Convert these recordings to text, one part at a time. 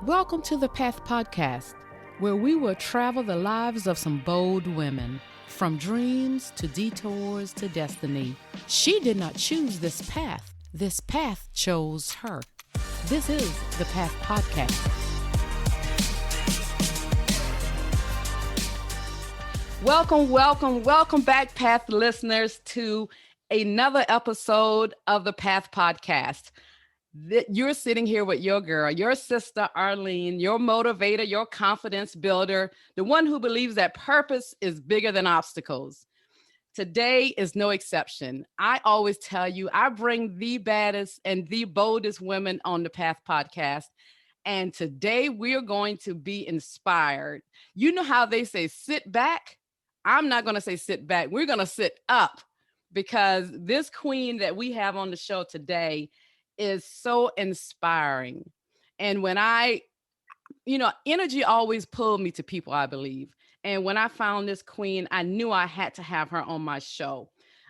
Welcome to the Path Podcast, where we will travel the lives of some bold women, from dreams to detours to destiny. She did not choose this path chose her. This is the Path Podcast. Welcome back, Path listeners, to another episode of the Path Podcast. You're sitting here with your girl, your sister, Arlene, your motivator, your confidence builder, the one who believes that purpose is bigger than obstacles. Today is no exception. I always tell you, I bring the baddest and the boldest women on the Path Podcast. And today we're going to be inspired. You know how they say, sit back? I'm not going to say sit back. We're going to sit up, because this queen that we have on the show today is so inspiring. And when energy always pulled me to people, I believe. And when I found this queen, I knew I had to have her on my show.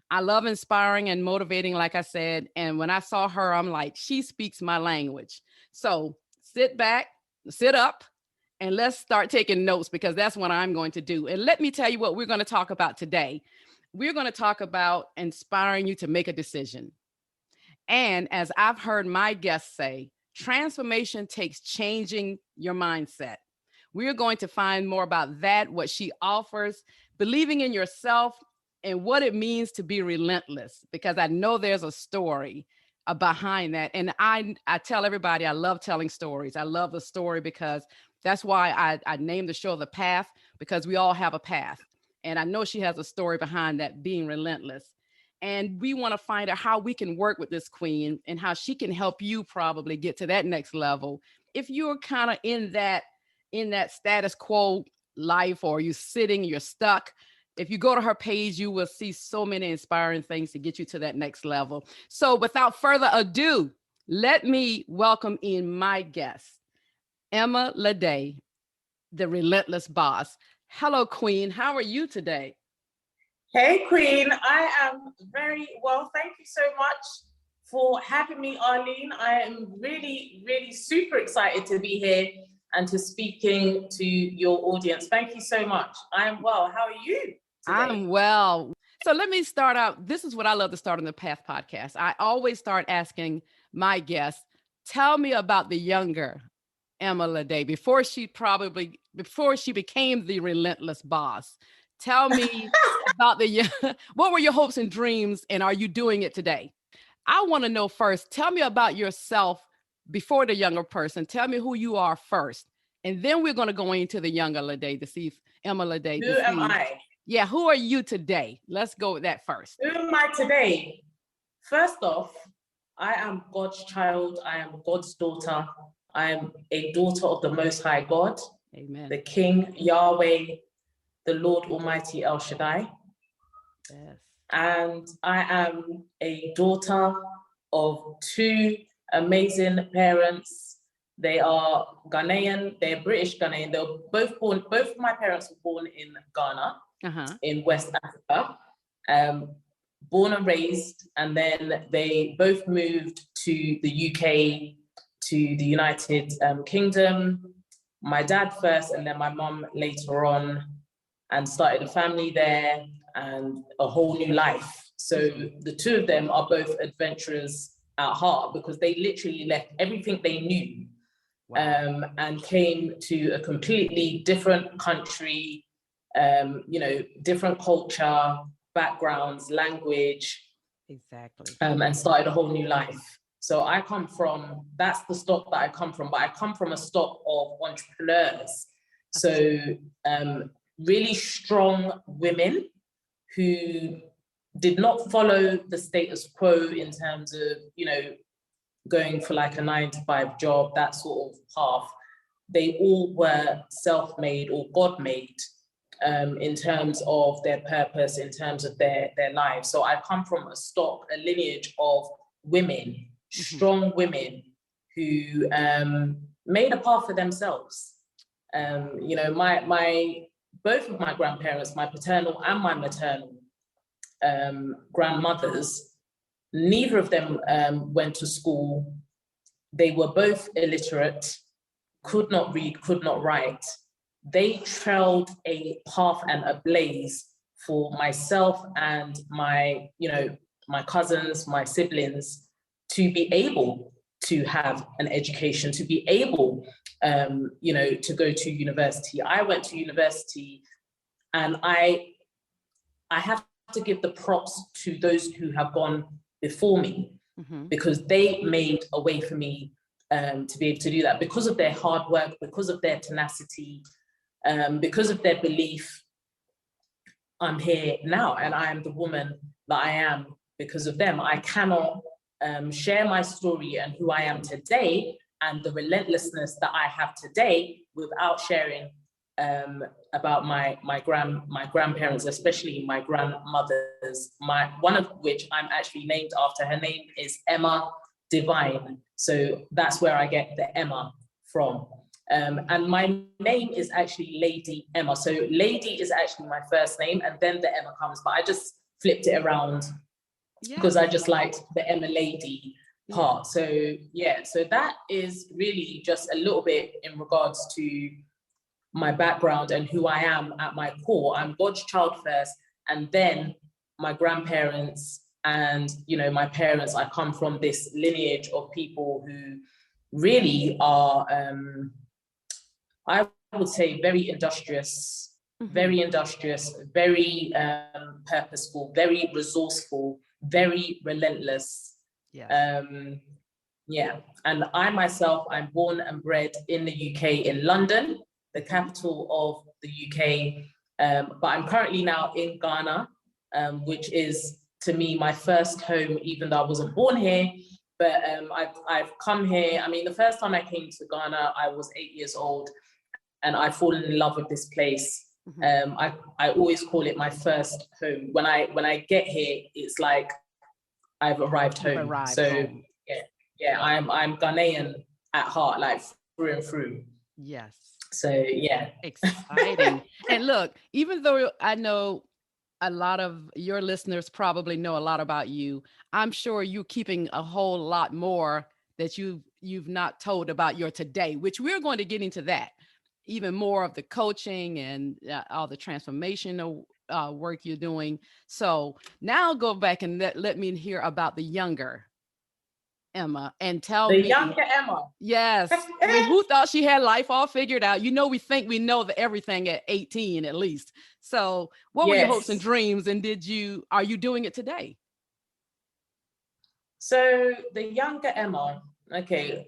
I love inspiring and motivating, like I said. And when I saw her, I'm like, she speaks my language. So sit back, sit up, and let's start taking notes, because that's what I'm going to do. And let me tell you what we're going to talk about today. We're going to talk about inspiring you to make a decision. And as I've heard my guests say, transformation takes changing your mindset. We're going to find more about that, what she offers, believing in yourself, and what it means to be relentless, because I know there's a story behind that. And I tell everybody I love telling stories. I love the story, because that's why I named the show The Path, because we all have a path. And I know she has a story behind that, being relentless. And we want to find out how we can work with this queen and how she can help you probably get to that next level. If you're kind of in that status quo life, or you're stuck, if you go to her page, you will see so many inspiring things to get you to that next level. So without further ado, let me welcome in my guest, Emma Lede, the Relentless Boss. Hello, Queen. How are you today? Hey, Queen. I am very well. Thank you so much for having me, Arlene. I am really, really super excited to be here and to speaking to your audience. Thank you so much. I am well. How are you today? I'm well. So let me start out. This is what I love to start on the Path Podcast. I always start asking my guests, tell me about the younger Emma Lede before she became the Relentless Boss. Tell me about what were your hopes and dreams, and are you doing it today? I want to know first, tell me about yourself before the younger person. Tell me who you are first. And then we're going to go into the younger Lede to see if Emma Lede. Who am I? Yeah, who are you today? Let's go with that first. Who am I today? First off, I am God's child. I am God's daughter. I am a daughter of the Most High God. Amen. The King, Yahweh, the Lord Almighty El Shaddai. Yes. And I am a daughter of two amazing parents. They are Ghanaian, they're British Ghanaian. They were both of my parents were born in Ghana, in West Africa, born and raised, and then they both moved to the UK, to the United Kingdom. My dad first, and then my mum later on, and started a family there and a whole new life. So the two of them are both adventurers at heart, because they literally left everything they knew. Wow. And came to a completely different country, different culture, backgrounds, language. Exactly. And started a whole new life. So that's the stock that I come from, but I come from a stock of entrepreneurs. So really strong women who did not follow the status quo in terms of, going for like a 9-to-5 job, that sort of path. They all were self-made or God-made in terms of their purpose, in terms of their lives. So I come from a lineage of women, strong women who made a path for themselves. Both of my grandparents, my paternal and my maternal grandmothers, neither of them went to school. They were both illiterate. could not read, could not write, they trailed a path and a blaze for myself and my, my cousins, my siblings, to be able to have an education, to be able, to go to university. I went to university, and I have to give the props to those who have gone before me, because they made a way for me to be able to do that, because of their hard work, because of their tenacity, because of their belief. I'm here now, and I am the woman that I am because of them. I cannot share my story and who I am today and the relentlessness that I have today without sharing about my grandparents, especially my grandmothers, one of which I'm actually named after. Her name is Emma Divine. So that's where I get the Emma from. And my name is actually Lady Emma. So Lady is actually my first name, and then the Emma comes, but I just flipped it around because I just liked the Emma Lady part. So yeah, so that is really just a little bit in regards to my background and who I am at my core. I'm God's child first, and then my grandparents and, my parents. I come from this lineage of people who really are, I would say, very industrious, very purposeful, very resourceful, very relentless. And I myself, I'm born and bred in the UK, in London, the capital of the UK, but I'm currently now in Ghana, which is, to me, my first home, even though I wasn't born here. But I've come here. I mean, the first time I came to Ghana, I was 8 years old, and I fallen in love with this place. I always call it my first home. When I get here, it's like I've arrived home. Home. I'm Ghanaian at heart, like through and through. Yes. So yeah, exciting. And look, even though I know a lot of your listeners probably know a lot about you, I'm sure you're keeping a whole lot more that you've not told about your today, which we're going to get into that. Even more of the coaching and all the transformational work you're doing. So now go back and let me hear about the younger Emma and tell me. The younger Emma. Yes. I mean, who thought she had life all figured out? We think we know everything at 18 at least. So what were your hopes and dreams, and are you doing it today? So the younger Emma, okay,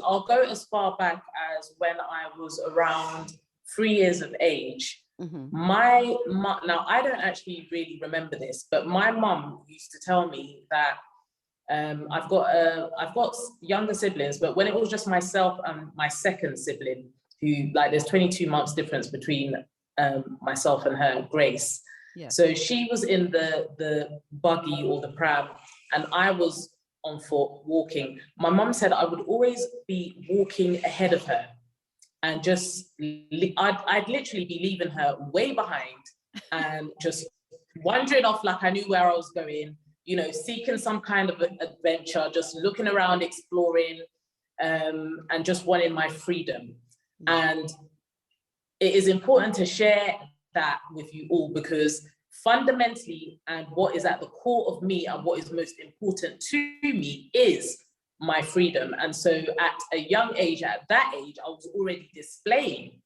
I'll go as far back as when I was around 3 years of age. My mom, now I don't actually really remember this, but my mom used to tell me that I've got younger siblings, but when it was just myself and my second sibling, who, like, there's 22 months difference between myself and her, Grace. Yeah. So she was in the buggy or the pram, and I was on foot walking. My mum said I would always be walking ahead of her, and I'd literally be leaving her way behind and just wandering off like I knew where I was going, seeking some kind of adventure, just looking around, exploring, and just wanting my freedom. And it is important to share that with you all, because fundamentally, and what is at the core of me and what is most important to me, is my freedom. And so at a young age, at that age, I was already displaying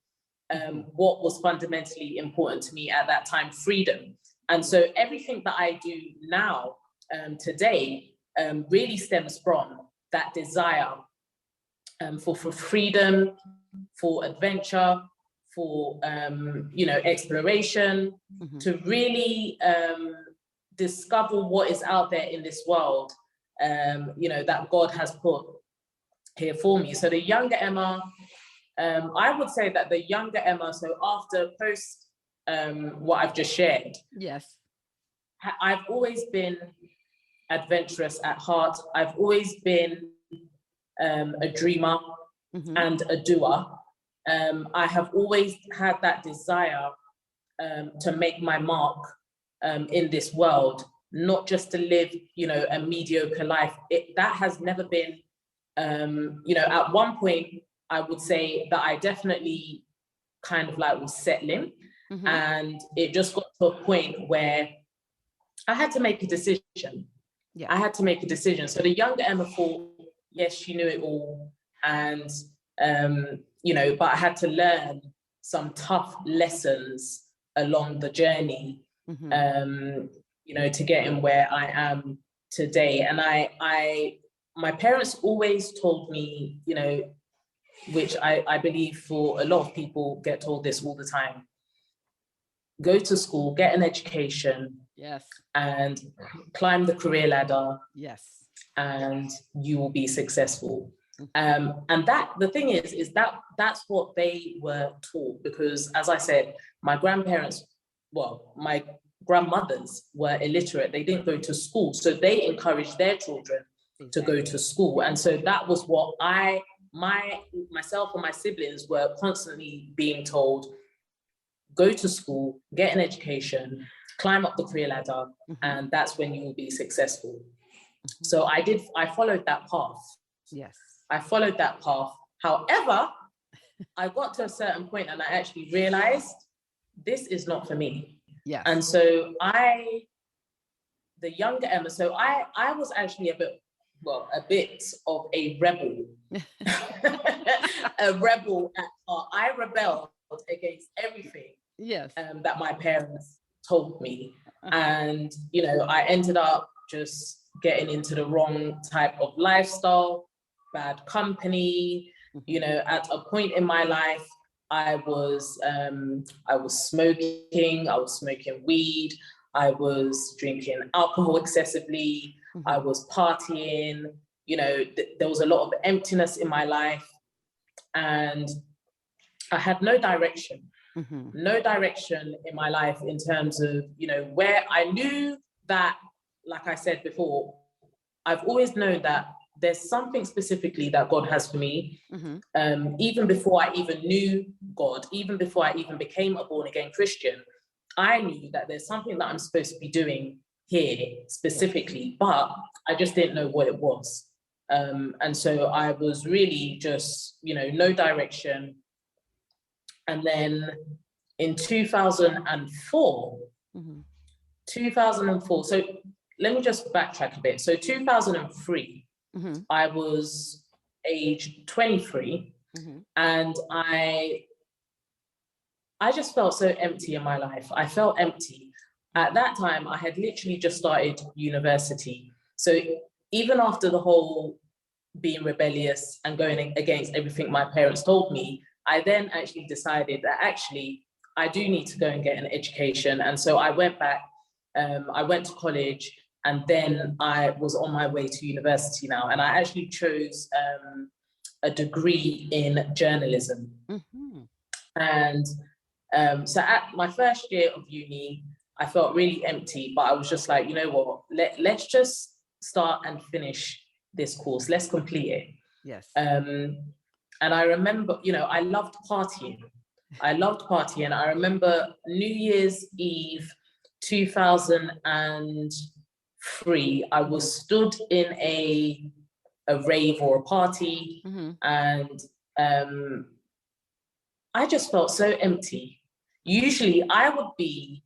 what was fundamentally important to me at that time, freedom. And so everything that I do now, today, really stems from that desire for freedom, for adventure, for exploration, to really discover what is out there in this world, that God has put here for me. So the younger Emma, I would say that the younger Emma, so after post what I've just shared, yes, I've always been adventurous at heart. I've always been a dreamer and a doer. I have always had that desire to make my mark in this world, not just to live, a mediocre life. That has never been, at one point, I would say that I definitely kind of like was settling. And it just got to a point where I had to make a decision. I had to make a decision. So the younger Emma thought, yes, she knew it all. And, you know, but I had to learn some tough lessons along the journey, you know, to get in where I am today. And my parents always told me, you know, which I believe for a lot of people get told this all the time: go to school, get an education, and climb the career ladder, and you will be successful. And that the thing is that that's what they were taught, because, as I said, my grandparents, well, my grandmothers were illiterate. They didn't go to school, so they encouraged their children to go to school. And so that was what myself and my siblings were constantly being told: go to school, get an education, climb up the career ladder, and that's when you will be successful. So I followed that path. I followed that path. However, I got to a certain point and I actually realized this is not for me. And so the younger Emma, so I was actually a bit of a rebel. A rebel at heart. I rebelled against everything that my parents told me. And, you know, I ended up just getting into the wrong type of lifestyle, bad company. You know, at a point in my life, I was smoking, I was smoking weed, I was drinking alcohol excessively, I was partying, you know, there was a lot of emptiness in my life, and I had no direction. No direction in my life in terms of, you know, where I knew that, like I said before, I've always known that there's something specifically that God has for me. Even before I even knew God, even before I even became a born-again Christian, I knew that there's something that I'm supposed to be doing here specifically, but I just didn't know what it was. And so I was really just, you know, no direction. And then in 2004, so let me just backtrack a bit. So 2003, I was age 23, and I just felt so empty in my life. I felt empty. At that time, I had literally just started university. So even after the whole being rebellious and going against everything my parents told me, I then actually decided that actually I do need to go and get an education. And so I went back, I went to college, and then I was on my way to university now. And I actually chose a degree in journalism. And so at my first year of uni, I felt really empty, but I was just like, you know what, let's just start and finish this course. Let's complete it. And I remember, you know, I loved partying. I remember New Year's Eve 2003, I was stood in a rave or a party, and I just felt so empty. Usually I would be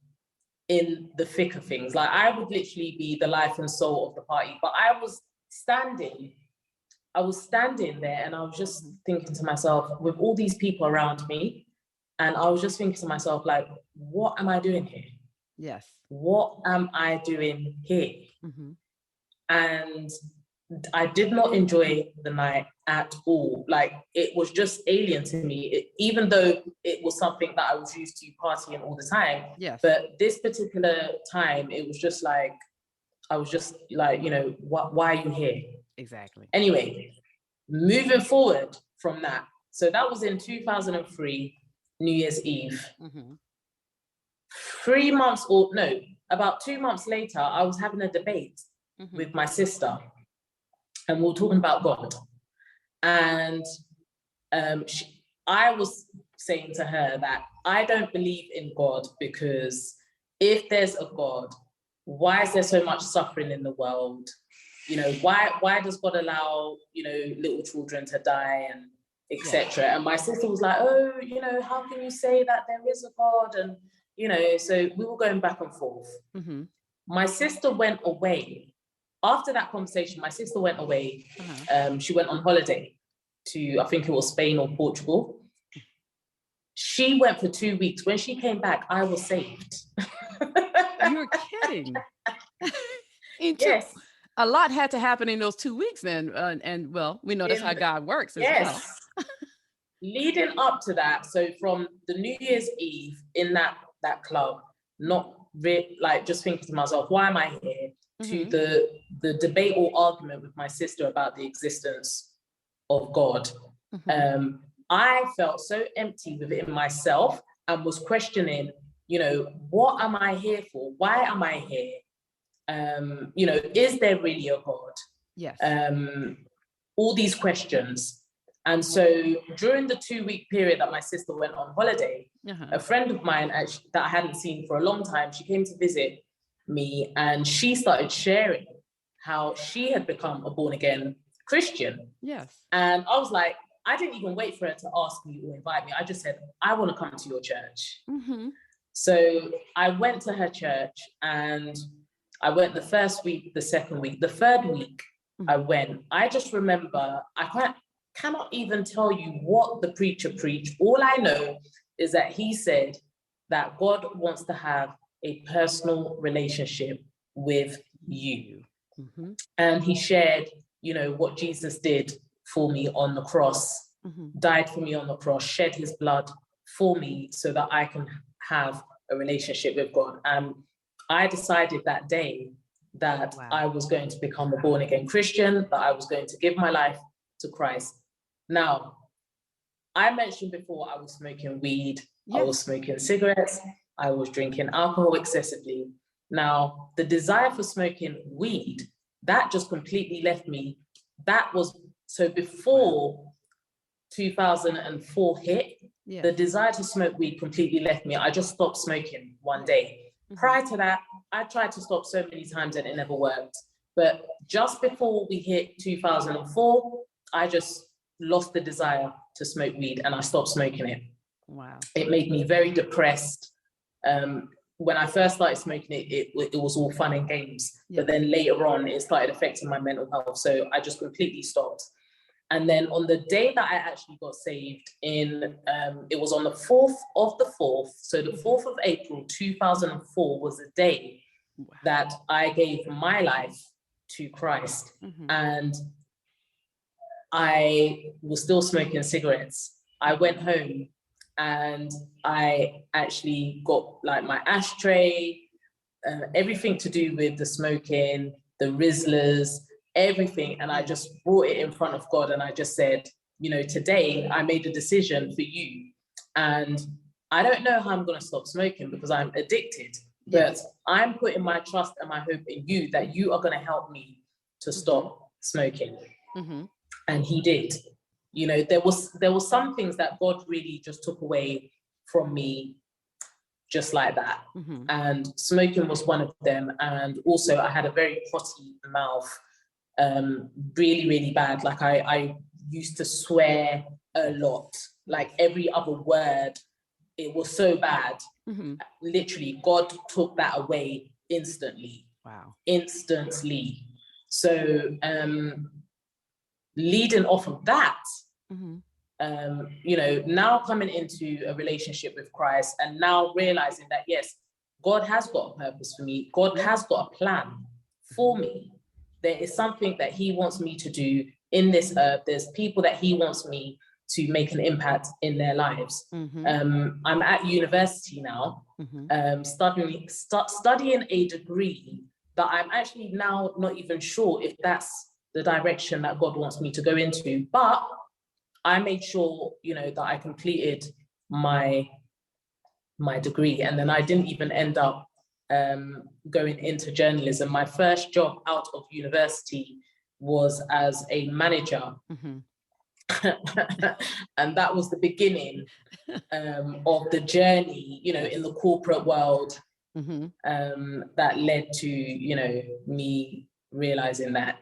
in the thick of things. Like, I would literally be the life and soul of the party, but I was standing there, and I was just thinking to myself, with all these people around me, and I was just thinking to myself, like, what am I doing here? What am I doing here? And I did not enjoy the night at all. Like, it was just alien to me, even though it was something that I was used to partying all the time. But this particular time, it was just like, I was just like, you know, why are you here? Anyway, moving forward from that. So that was in 2003, New Year's Eve. About 2 months later, I was having a debate with my sister, and we were talking about God. And I was saying to her that I don't believe in God, because if there's a God, why is there so much suffering in the world? You know, why does God allow, you know, little children to die? And, etc. And my sister was like, oh, you know, how can you say that there is a God? And, you know, so we were going back and forth. Mm-hmm. My sister went away. After that conversation, my sister went away. She went on holiday to, I think it was Spain or Portugal. She went for 2 weeks. When she came back, I was saved. You're kidding. Yes. A lot had to happen in those 2 weeks then. And well, we know that's how God works as well. Leading up to that, so from the New Year's Eve in that club, like just thinking to myself, why am I here? Mm-hmm. To the debate or argument with my sister about the existence of God. Mm-hmm. I felt so empty within myself and was questioning, you know, what am I here for? Why am I here? You know, is there really a God? Yes. All these questions. And so during the 2-week period that my sister went on holiday, a friend of mine actually, that I hadn't seen for a long time, she came to visit me and she started sharing how she had become a born-again Christian. Yes. And I was like, I didn't even wait for her to ask me or invite me. I just said, I want to come to your church. Mm-hmm. So I went to her church and I went the first week, the second week, the third week I went. I just remember, I cannot even tell you what the preacher preached. All I know is that he said that God wants to have a personal relationship with you. Mm-hmm. And he shared, you know, what Jesus did for me on the cross, died for me on the cross, shed his blood for me so that I can have a relationship with God. And I decided that day that I was going to become a born-again Christian, that I was going to give my life to Christ. Now, I mentioned before I was smoking weed, I was smoking cigarettes, I was drinking alcohol excessively. Now, the desire for smoking weed, that just completely left me. That was, so before 2004 hit, the desire to smoke weed completely left me. I just stopped smoking one day. Prior to that, I tried to stop so many times and it never worked. But just before we hit 2004, I just lost the desire to smoke weed and I stopped smoking it. Wow. It made me very depressed. When I first started smoking it, it was all fun and games. But then later on, it started affecting my mental health. So I just completely stopped. And then on the day that I actually got saved it was on the 4th of the 4th. So the 4th of April, 2004 was the day that I gave my life to Christ. And I was still smoking cigarettes. I went home and I actually got like my ashtray, everything to do with the smoking, the Rizzlers, everything. And I just brought it in front of God and I just said, you know, today I made a decision for you. And I don't know how I'm going to stop smoking because I'm addicted, but I'm putting my trust and my hope in you that you are going to help me to stop smoking. And he did. You know, there was some things that God really just took away from me just like that. And smoking was one of them. And also I had a very potty mouth, really, really bad. Like I used to swear a lot, like every other word. It was so bad. Literally, God took that away instantly. Wow. Instantly. So leading off of that, you know, now coming into a relationship with Christ and now realizing that, yes, God has got a purpose for me. God has got a plan for me. There is something that he wants me to do in this earth. There's people that he wants me to make an impact in their lives. I'm at university now, studying a degree that I'm actually now not even sure if that's the direction that God wants me to go into. But I made sure, you know, that I completed my degree, and then I didn't even end up going into journalism. My first job out of university was as a manager. And that was the beginning of the journey, you know, in the corporate world, that led to, you know, me realizing that,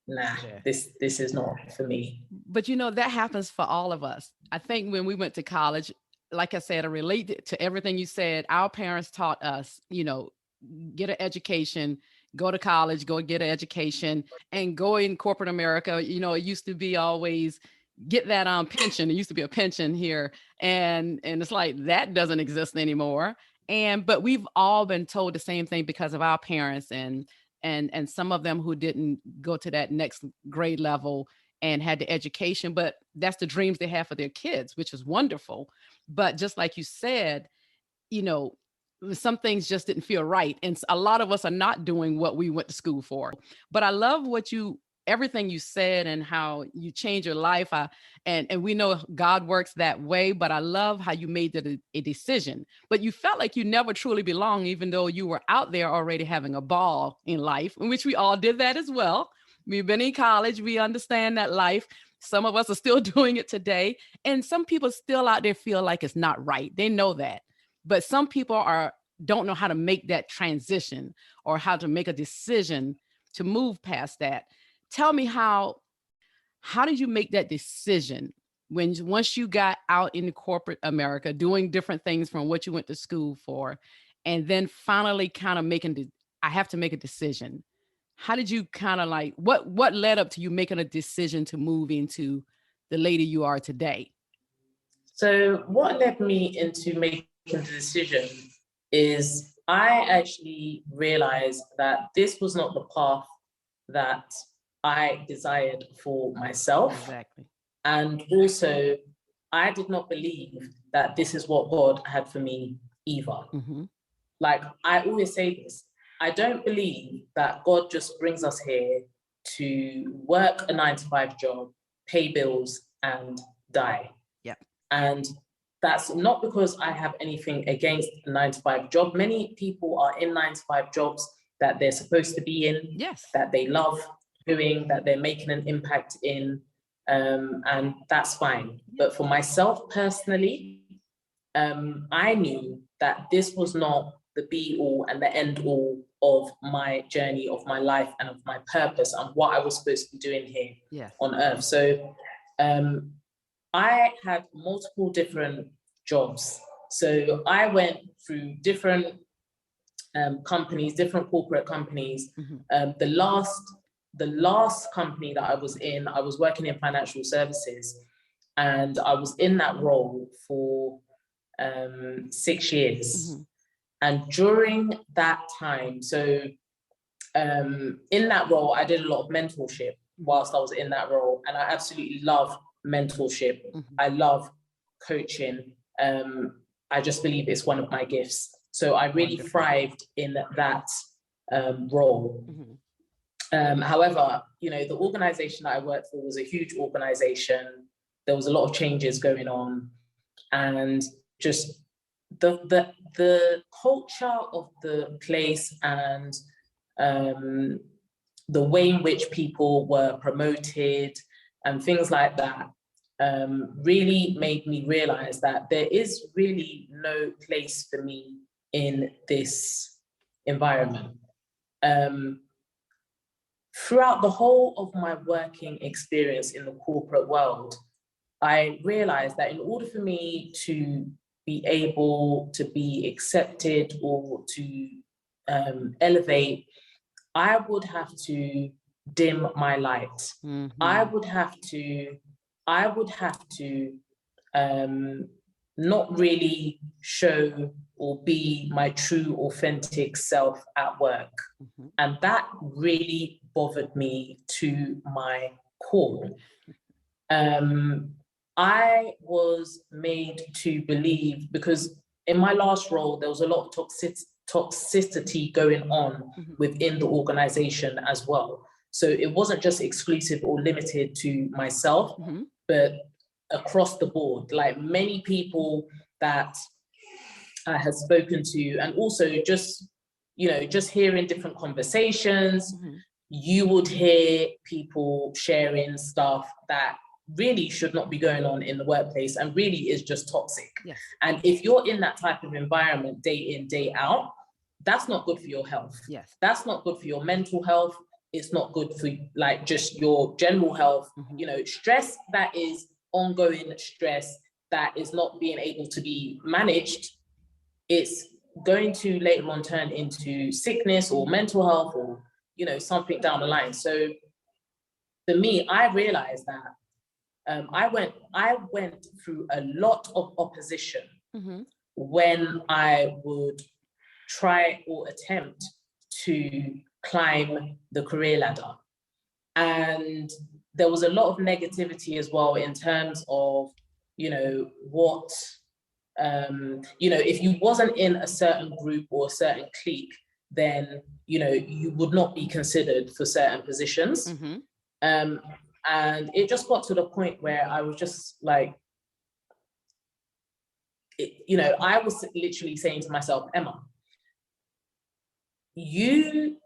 nah, Yeah. this is not for me. But that happens for all of us. I think when we went to college, like I said, I relate to everything you said. Our parents taught us, get an education, go to college, go get an education, and go in corporate America. It used to be always get that pension. It used to be a pension here. And it's like that doesn't exist anymore. But we've all been told the same thing because of our parents and some of them who didn't go to that next grade level and had the education, but that's the dreams they have for their kids, which is wonderful. But just like you said, some things just didn't feel right. And a lot of us are not doing what we went to school for. But I love everything you said and how you change your life. And we know God works that way, but I love how you made it a decision. But you felt like you never truly belonged, even though you were out there already having a ball in life, in which we all did that as well. We've been in college. We understand that life. Some of us are still doing it today. And some people still out there feel like it's not right. They know that. But some people don't know how to make that transition or how to make a decision to move past that. Tell me how did you make that decision once you got out in corporate America, doing different things from what you went to school for, and then finally kind of I have to make a decision. How did you kind of what led up to you making a decision to move into the lady you are today? So what led me into making the decision is I actually realized that this was not the path that I desired for myself. Exactly. And also, I did not believe that this is what God had for me either. Mm-hmm. Like I always say this, I don't believe that God just brings us here to work a 9-to-5 job, pay bills, and die. Yeah. And that's not because I have anything against a 9-to-5 job. Many people are in 9-to-5 jobs that they're supposed to be in, yes, that they love doing, that they're making an impact in, and that's fine. But for myself personally, I knew that this was not the be all and the end all of my journey, of my life, and of my purpose and what I was supposed to be doing here on earth. So I had multiple different jobs. So I went through different companies, different corporate companies. Mm-hmm. The last company that I was in, I was working in financial services, and I was in that role for 6 years. Mm-hmm. And during that time, so in that role, I did a lot of mentorship whilst I was in that role, and I absolutely love mentorship. Mm-hmm. I love coaching. I just believe it's one of my gifts. So I really thrived in that role. Mm-hmm. However, the organization that I worked for was a huge organization. There was a lot of changes going on, and just the culture of the place and the way in which people were promoted and things like that really made me realize that there is really no place for me in this environment. Throughout the whole of my working experience in the corporate world, I realized that in order for me to be able to be accepted or to elevate, I would have to dim my light. Mm-hmm. I would have to not really show or be my true, authentic self at work. Mm-hmm. And that really bothered me to my core. I was made to believe, because in my last role, there was a lot of toxicity going on within the organization as well. So it wasn't just exclusive or limited to myself, but across the board, like many people that I had spoken to, and also just hearing different conversations, you would hear people sharing stuff that really should not be going on in the workplace and really is just toxic. Yes. And if you're in that type of environment day in, day out, that's not good for your health. Yes. That's not good for your mental health. it's not good for like just your general health. Mhm. You know, stress that is ongoing stress that is not being able to be managed, it's going to later on turn into sickness or mental health or, you know, something down the line. So for me, I realized that I went through a lot of opposition Mhm. when I would try or attempt to climb the career ladder. And there was a lot of negativity as well in terms of, you know, what, you know, if you wasn't in a certain group or a certain clique, then, you know, you would not be considered for certain positions. Mhm. And it just got to the point where I was just like, you know, I was literally saying to myself, Emma, you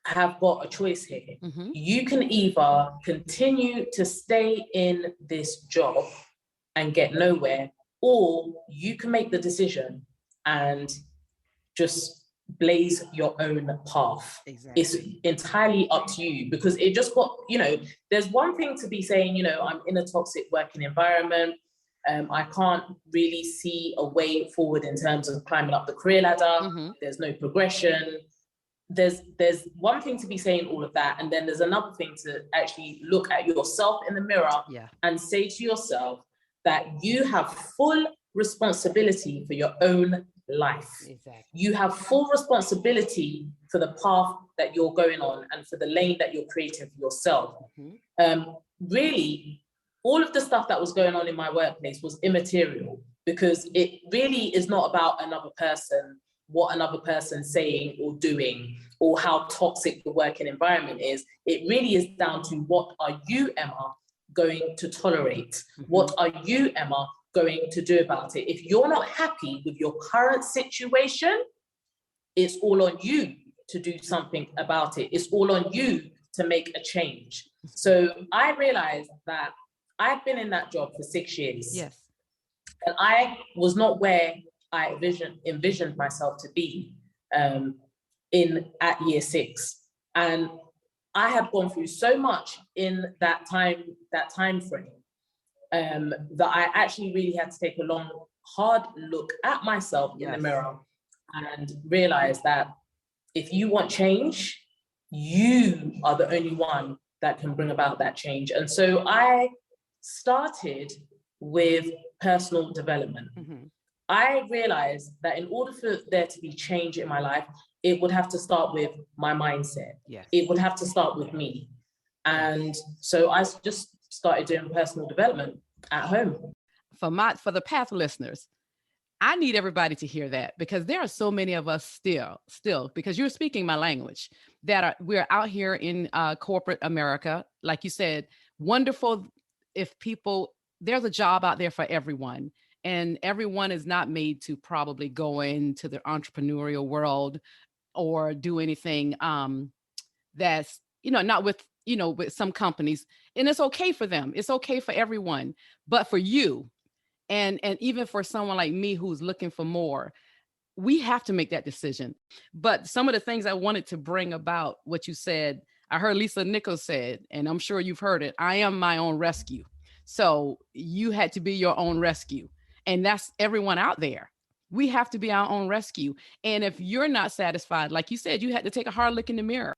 have got a choice here. Mhm. You can either continue to stay in this job and get nowhere, or you can make the decision and just blaze your own path. Exactly. It's entirely up to you, because it just got, you know, there's one thing to be saying, you know, I'm in a toxic working environment. I can't really see a way forward in terms of climbing up the career ladder. Mhm. There's no progression. There's one thing to be saying all of that, and then there's another thing to actually look at yourself in the mirror Yeah. and say to yourself that you have full responsibility for your own life. Exactly. You have full responsibility for the path that you're going on and for the lane that you're creating for yourself. Mhm. Really, all of the stuff that was going on in my workplace was immaterial, because it really is not about another person, what another person's saying or doing, or how toxic the working environment is. It really is down to, what are you, Emma, going to tolerate? Mhm. What are you, Emma, going to do about it? If you're not happy with your current situation, it's all on you to do something about it. It's all on you to make a change. So I realized that I've been in that job for 6 years. Yes. And I was not where I envisioned myself to be at year 6. And I had gone through so much in that time frame, that I actually really had to take a long, hard look at myself in the Yes. mirror and realize that if you want change, you are the only one that can bring about that change. And so I started with personal development. Mhm. I realized that in order for there to be change in my life, it would have to start with my mindset. Yes. It would have to start with me. And so I just started doing personal development at home. For the Path listeners, I need everybody to hear that, because there are so many of us still, because you're speaking my language, we're out here in corporate America. Like you said, wonderful if people, there's a job out there for everyone, and everyone is not made to probably go into the entrepreneurial world or do anything that's, not with, with some companies. And it's okay for them. It's okay for everyone. But for you, and even for someone like me who's looking for more, we have to make that decision. But some of the things I wanted to bring about what you said, I heard Lisa Nichols said, and I'm sure you've heard it, I am my own rescue. So you had to be your own rescue. And that's everyone out there. We have to be our own rescue. And if you're not satisfied, like you said, you had to take a hard look in the mirror.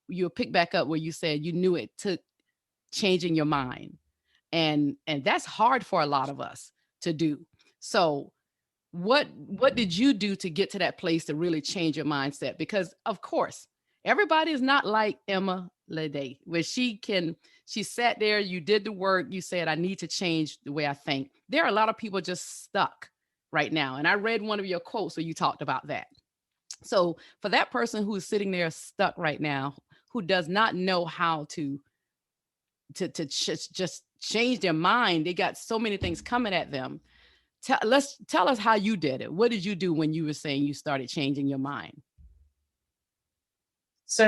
You'll pick back up where you said you knew it took changing your mind. And that's hard for a lot of us to do. So what did you do to get to that place to really change your mindset? Because of course, everybody is not like Emma Lede, where she sat there, you did the work, you said, I need to change the way I think. There are a lot of people just stuck right now. And I read one of your quotes where you talked about that. So for that person who's sitting there stuck right now, who does not know how to just change their mind, they got so many things coming at them. Tell us how you did it. What did you do when you were saying you started changing your mind? So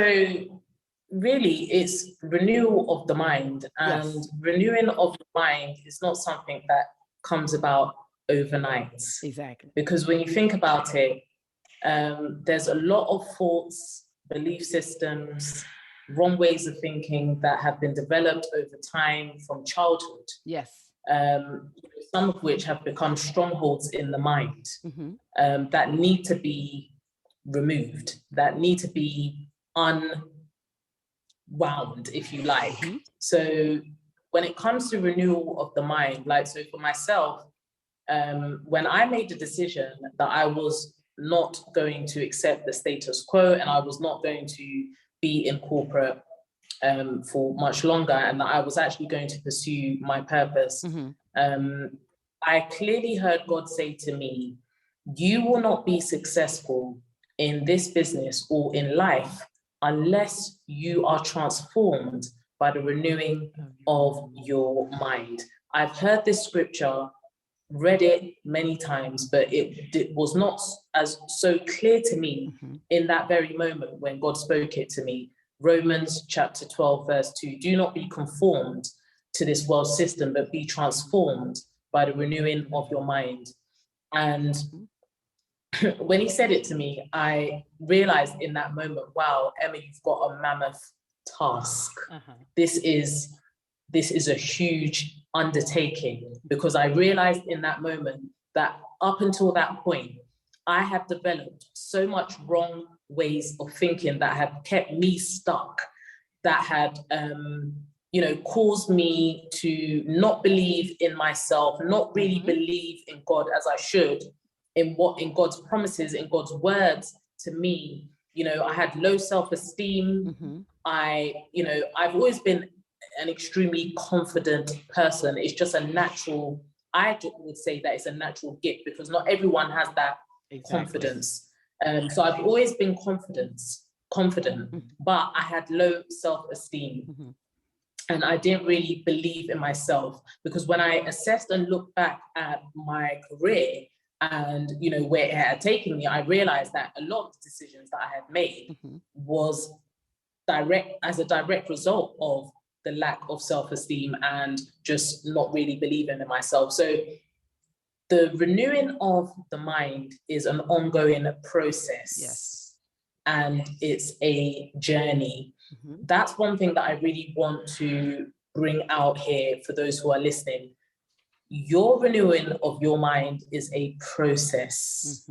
really, it's renewal of the mind, and Yes. renewing of the mind is not something that comes about overnight. Exactly. Because when you think about it, there's a lot of thoughts, belief systems, wrong ways of thinking that have been developed over time from childhood. Yes. Some of which have become strongholds in the mind, that need to be removed, that need to be unwound, if you like. So when it comes to renewal of the mind, like, so for myself, when I made the decision that I was not going to accept the status quo and I was not going to be in corporate for much longer, and that I was actually going to pursue my purpose, I clearly heard God say to me, you will not be successful in this business or in life unless you are transformed by the renewing of your mind. I've heard this scripture, read it many times, but it was not as so clear to me in that very moment when God spoke it to me. Romans chapter 12, verse 2, do not be conformed to this world system, but be transformed by the renewing of your mind. And when he said it to me, I realized in that moment, wow, Emma, you've got a mammoth task. This is a huge undertaking, because I realized in that moment that up until that point, I had developed so much wrong ways of thinking that had kept me stuck, that had, caused me to not believe in myself, not really believe in God as I should, in God's promises, in God's words to me. I had low self-esteem. I've always been an extremely confident person. It's just a natural, I would say that it's a natural gift, because not everyone has that confidence. So I've always been confident, but I had low self-esteem. And I didn't really believe in myself, because when I assessed and looked back at my career and, where it had taken me, I realized that a lot of the decisions that I had made was as a direct result of the lack of self-esteem and just not really believing in myself. So the renewing of the mind is an ongoing process. Yes. And it's a journey. That's one thing that I really want to bring out here for those who are listening. Your renewing of your mind is a process.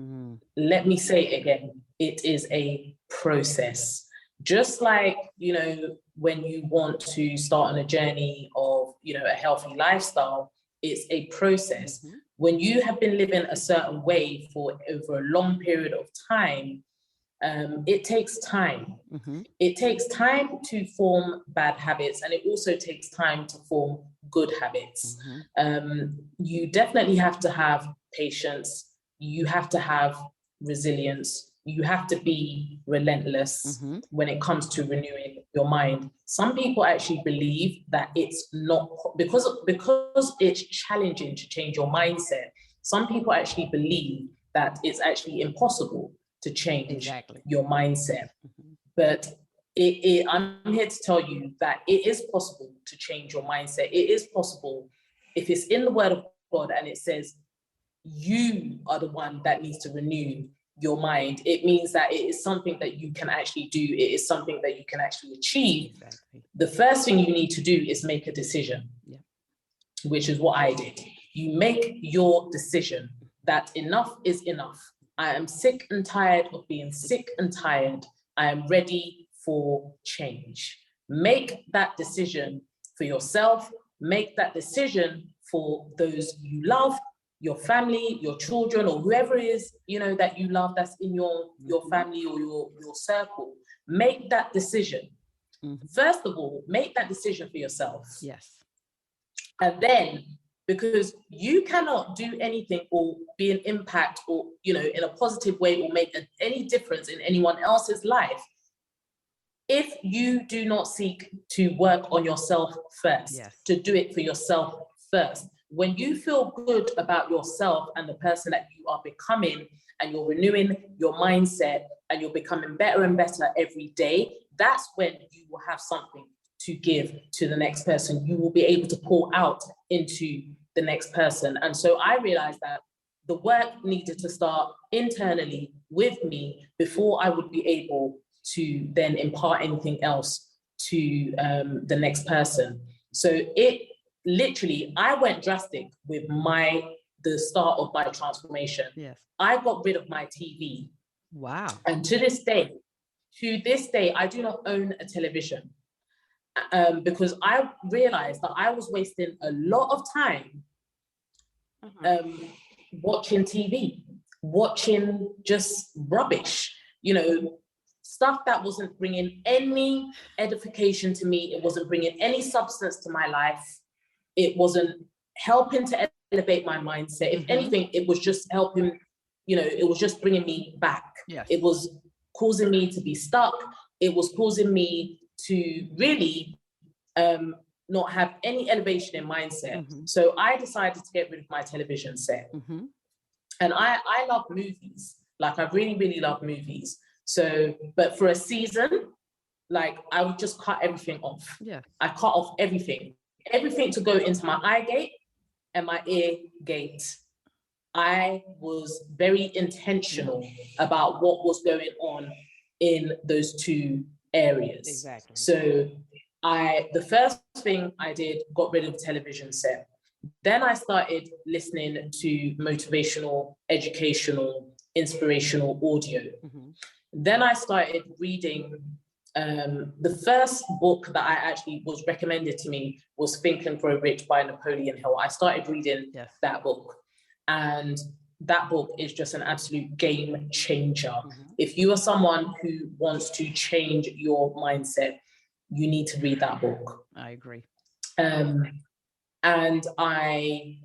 Let me say it again. It is a process. Just like, when you want to start on a journey of, a healthy lifestyle, it's a process. When you have been living a certain way for over a long period of time, it takes time. It takes time to form bad habits, and it also takes time to form good habits. You definitely have to have patience. You have to have resilience. You have to be relentless when it comes to renewing your mind. Some people actually believe that it's not, because it's challenging to change your mindset. Some people actually believe that it's actually impossible to change your mindset. But I'm here to tell you that it is possible to change your mindset. It is possible if it's in the Word of God and it says you are the one that needs to renew your mind. It means that it is something that you can actually do. It is something that you can actually achieve. The first thing you need to do is make a decision, which is what I did. You make your decision that enough is enough. I am sick and tired of being sick and tired. I am ready for change. Make that decision for yourself. Make that decision for those you love, your family, your children, or whoever it is, that you love, that's in your family or your circle. Make that decision. First of all, make that decision for yourself. Yes. And then, because you cannot do anything or be an impact or, in a positive way or make any difference in anyone else's life if you do not seek to work on yourself first, to do it for yourself first. When you feel good about yourself and the person that you are becoming, and you're renewing your mindset and you're becoming better and better every day, that's when you will have something to give to the next person. You will be able to pour out into the next person. And so I realized that the work needed to start internally with me before I would be able to then impart anything else to the next person. So it literally, I went drastic with the start of my transformation. Yes. I got rid of my TV. Wow. And to this day, I do not own a television because I realized that I was wasting a lot of time watching TV, watching just rubbish, stuff that wasn't bringing any edification to me. It wasn't bringing any substance to my life. It wasn't helping to elevate my mindset. If anything, it was just helping, it was just bringing me back. Yes. It was causing me to be stuck. It was causing me to really not have any elevation in mindset. So I decided to get rid of my television set. And I love movies. Like, I really, really love movies. So, but for a season, like, I would just cut everything off. Yeah. I cut off everything to go into my eye gate and my ear gate. I was very intentional about what was going on in those two areas. Exactly. So the first thing I did, got rid of the television set. Then I started listening to motivational, educational, inspirational audio. Then I started reading. The first book that I actually was recommended to me was Think and Grow Rich by Napoleon Hill. I started reading that book, and that book is just an absolute game changer. If you are someone who wants to change your mindset, you need to read that book. I agree. And I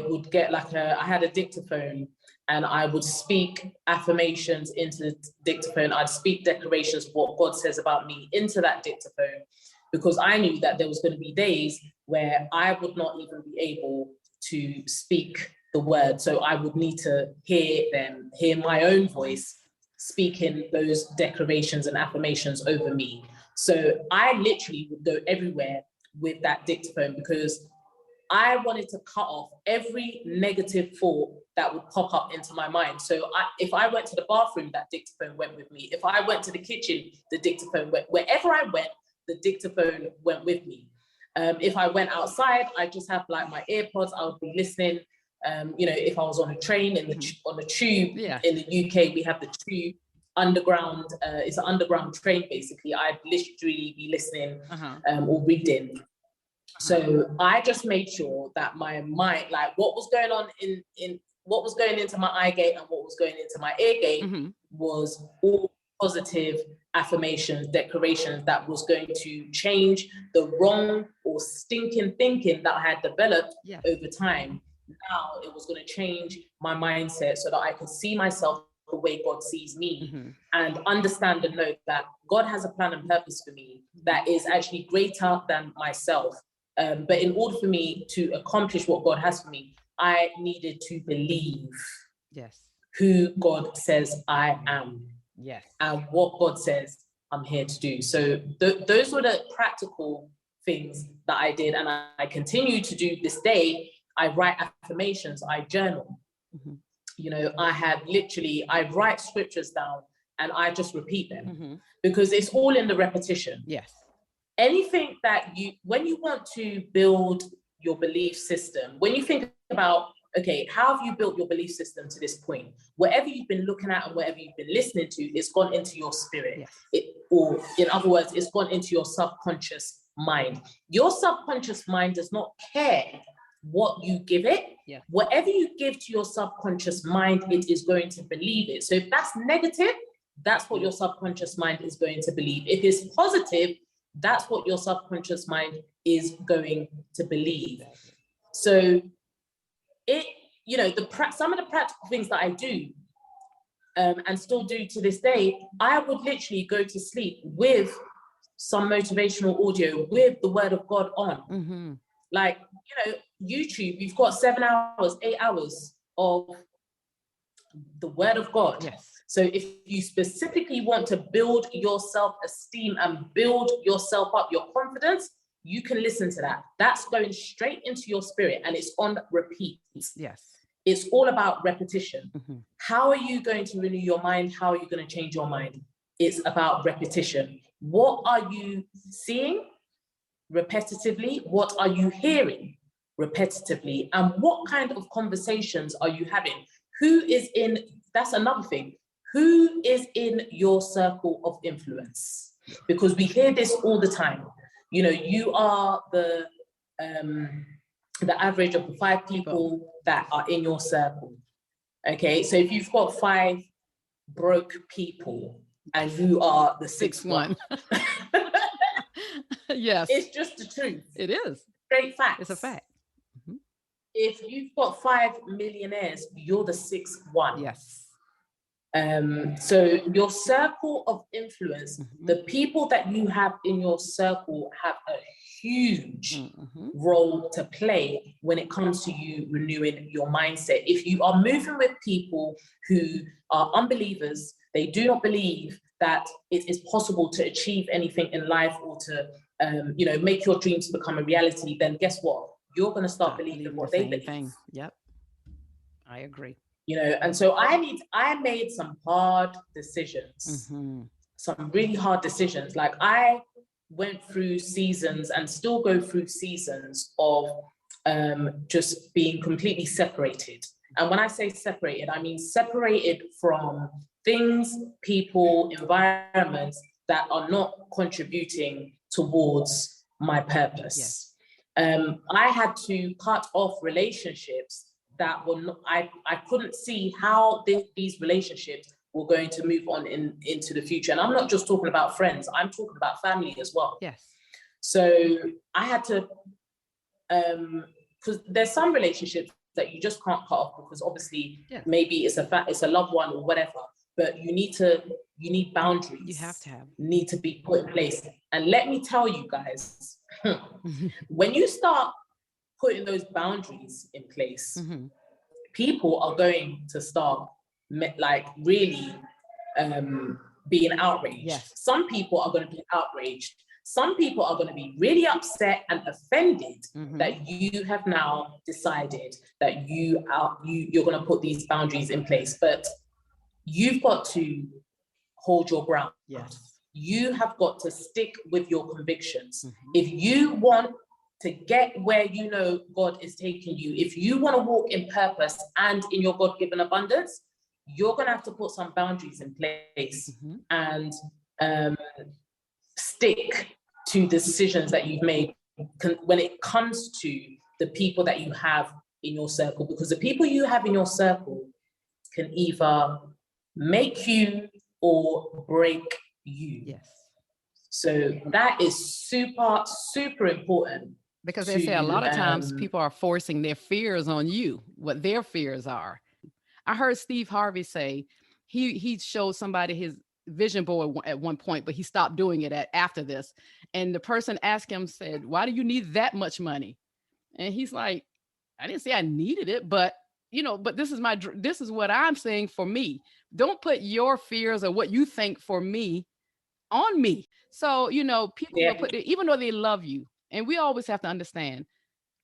would get I had a dictaphone, and I would speak affirmations into the dictaphone. I'd speak declarations of what God says about me into that dictaphone, because I knew that there was going to be days where I would not even be able to speak the word. So I would need to hear my own voice speaking those declarations and affirmations over me. So I literally would go everywhere with that dictaphone, because I wanted to cut off every negative thought that would pop up into my mind. So if I went to the bathroom, that dictaphone went with me. If I went to the kitchen, the dictaphone went. Wherever I went, the dictaphone went with me. If I went outside, I just have my AirPods. I would be listening. If I was on a train on the tube, in the UK, we have the tube underground. It's an underground train, basically. I'd literally be listening or reading. So I just made sure that my mind, what was going on what was going into my eye gate and what was going into my ear gate was all positive affirmations, declarations that was going to change the wrong or stinking thinking that I had developed over time. Now it was going to change my mindset so that I could see myself the way God sees me and understand and know that God has a plan and purpose for me that is actually greater than myself. But in order for me to accomplish what God has for me, I needed to believe who God says I am and what God says I'm here to do. So those were the practical things that I did, and I continue to do this day. I write affirmations, I journal. I write scriptures down and I just repeat them because it's all in the repetition. Anything that when you want to build your belief system, when you think about, okay, how have you built your belief system to this point? Whatever you've been looking at and whatever you've been listening to, it's gone into your spirit. Or in other words, it's gone into your subconscious mind. Your subconscious mind does not care what you give it. Whatever you give to your subconscious mind, it is going to believe it. So if that's negative, that's what your subconscious mind is going to believe. If it's positive, that's what your subconscious mind is going to believe. So some of the practical things that I do and still do to this day, I would literally go to sleep with some motivational audio with the word of God on. YouTube, you've got 7 hours, 8 hours of the word of God. So if you specifically want to build your self-esteem and build yourself up, your confidence, you can listen to that. That's going straight into your spirit and it's on repeat. It's all about repetition. How are you going to renew your mind? How are you going to change your mind? it's about repetition. What are you seeing repetitively? What are you hearing repetitively? And what kind of conversations are you having? Who is in, that's another thing, who is in your circle of influence? Because we hear this all the time. You know, you are the average of the 5 people that are in your circle. Okay, so if you've got 5 broke people and you are the 6th one. Yes. It's just the truth. It is. Straight facts. It's a fact. Mm-hmm. If you've got 5 millionaires, you're the 6th one. Yes. So your circle of influence, mm-hmm. the people that you have in your circle have a huge mm-hmm. role to play when it comes to you renewing your mindset. If you are moving with people who are unbelievers, they do not believe that it is possible to achieve anything in life or to, make your dreams become a reality, then guess what? You're going to start believing what they believe. Thing. Yep, I agree. And so I made some hard decisions, mm-hmm. some really hard decisions. Like I went through seasons and still go through seasons of just being completely separated. And when I say separated, I mean separated from things, people, environments that are not contributing towards my purpose. Yes. I had to cut off relationships that were not, I couldn't see how these relationships were going to move on into the future. And I'm not just talking about friends, I'm talking about family as well. Yes. So I had to, because there's some relationships that you just can't cut off because obviously maybe it's a loved one or whatever, but you need boundaries. You have to have. Need to be put in place. And let me tell you guys, when you start putting those boundaries in place, mm-hmm. people are going to start really being outraged. Yes. Some people are going to be outraged. Some people are going to be really upset and offended mm-hmm. that you have now decided that you're going to put these boundaries in place. But you've got to hold your ground. Yes. You have got to stick with your convictions. Mm-hmm. If you want to get where you know God is taking you, if you want to walk in purpose and in your God-given abundance, you're going to have to put some boundaries in place mm-hmm. and stick to the decisions that you've made when it comes to the people that you have in your circle, because the people you have in your circle can either make you or break you. Yes. So that is super, super important. Because they say a lot of times people are forcing their fears on you, what their fears are. I heard Steve Harvey say he showed somebody his vision board at one point, but he stopped doing it after this. And the person asked him, said, "Why do you need that much money?" And he's like, "I didn't say I needed it, but this is what I'm saying for me. Don't put your fears or what you think for me on me." So, people will put even though they love you, and we always have to understand,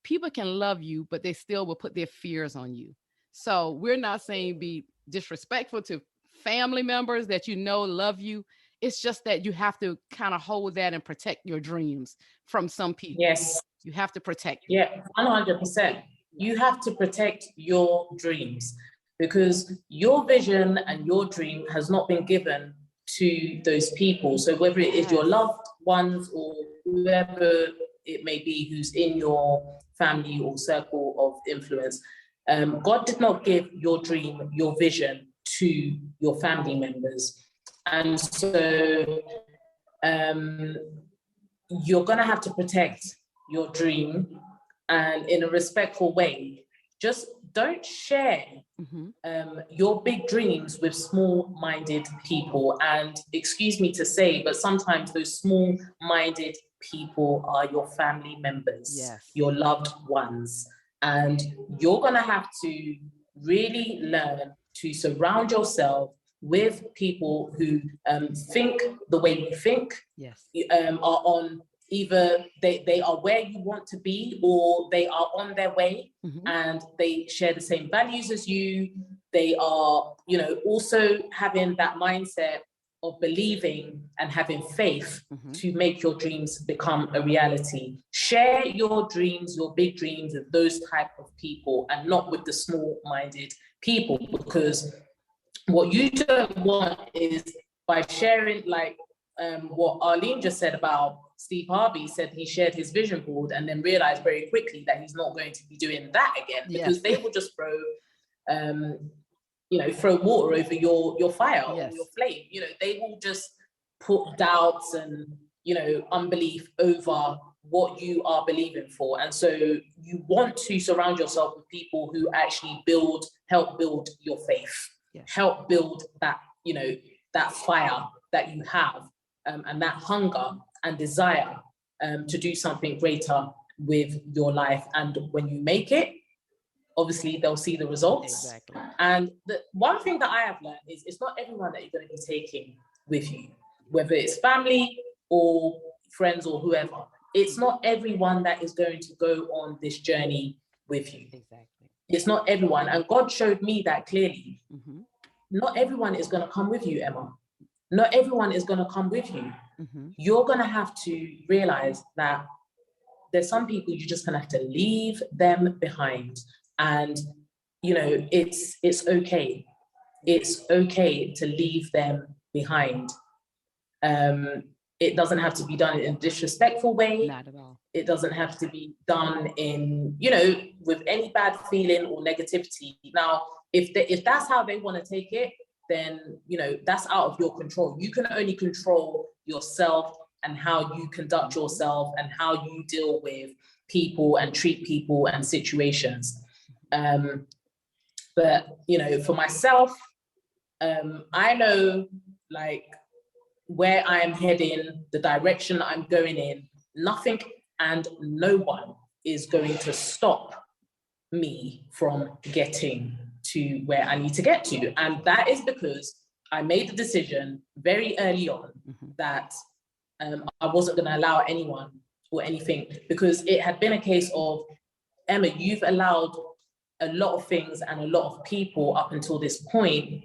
people can love you, but they still will put their fears on you. So we're not saying be disrespectful to family members that love you. It's just that you have to kind of hold that and protect your dreams from some people. Yes. You have to protect. Yeah, 100%. You have to protect your dreams because your vision and your dream has not been given to those people. So whether it is your loved ones or whoever it may be who's in your family or circle of influence, God did not give your dream, your vision to your family members. And so you're going to have to protect your dream, and in a respectful way. Just don't share your big dreams with small-minded people. And excuse me to say, but sometimes those small-minded people are your family members, your loved ones. And you're going to have to really learn to surround yourself with people who think the way you think, are on either they are where you want to be or they are on their way and they share the same values as you. They are, also having that mindset of believing and having faith to make your dreams become a reality. Share your dreams, your big dreams, with those type of people and not with the small-minded people, because what you don't want is, by sharing, like what Arlene just said about Steve Harvey, said he shared his vision board and then realized very quickly that he's not going to be doing that again, because they will just throw throw water over your fire or your flame. They will just put doubts and, unbelief over what you are believing for. And so you want to surround yourself with people who actually help build your faith, help build that, that fire that you have, and that hunger and desire to do something greater with your life. And when you make it, obviously they'll see the results. Exactly. And the one thing that I have learned is it's not everyone that you're going to be taking with you, whether it's family or friends or whoever. It's not everyone that is going to go on this journey with you. Exactly. It's not everyone. And God showed me that clearly. Not everyone is going to come with you, Emma. Not everyone is going to come with you. You're going to have to realize that there's some people you're just going to have to leave them behind. And, it's okay. It's okay to leave them behind. It doesn't have to be done in a disrespectful way. Not at all. It doesn't have to be done in, with any bad feeling or negativity. Now, if that's how they want to take it, then, that's out of your control. You can only control yourself and how you conduct yourself and how you deal with people and treat people and situations. But, for myself, I know, like, where I am heading, the direction I'm going in, nothing and no one is going to stop me from getting to where I need to get to. And that is because I made the decision very early on that I wasn't going to allow anyone or anything, because it had been a case of, Emma, you've allowed a lot of things and a lot of people up until this point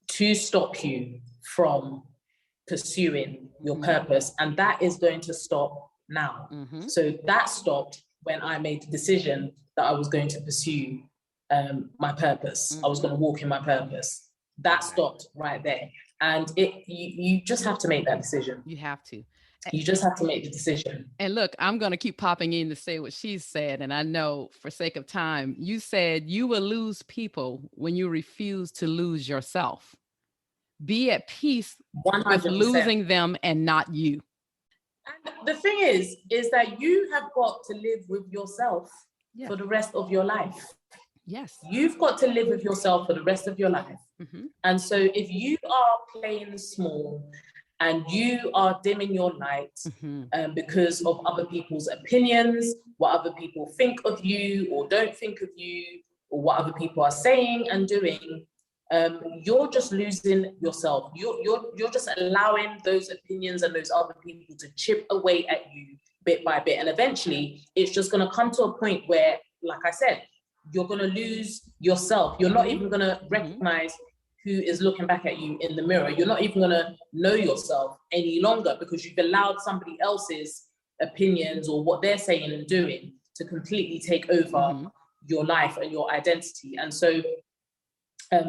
to stop you from pursuing your purpose, and that is going to stop now. So that stopped when I made the decision that I was going to pursue my purpose. I was going to walk in my purpose. That stopped right there. And you just have to make that decision. You have to. You just have to make the decision. And look, I'm going to keep popping in to say what she said. And I know for sake of time, you said you will lose people when you refuse to lose yourself. Be at peace 100%. with losing them and not you. And the thing is that you have got to live with yourself for the rest of your life. Yes. You've got to live with yourself for the rest of your life. And so if you are playing small and you are dimming your light because of other people's opinions, what other people think of you or don't think of you, or what other people are saying and doing, you're just losing yourself. You're just allowing those opinions and those other people to chip away at you bit by bit. And eventually it's just going to come to a point where, like I said, you're going to lose yourself. You're not even going to recognize who is looking back at you in the mirror. You're not even going to know yourself any longer, because you've allowed somebody else's opinions or what they're saying and doing to completely take over your life and your identity. And so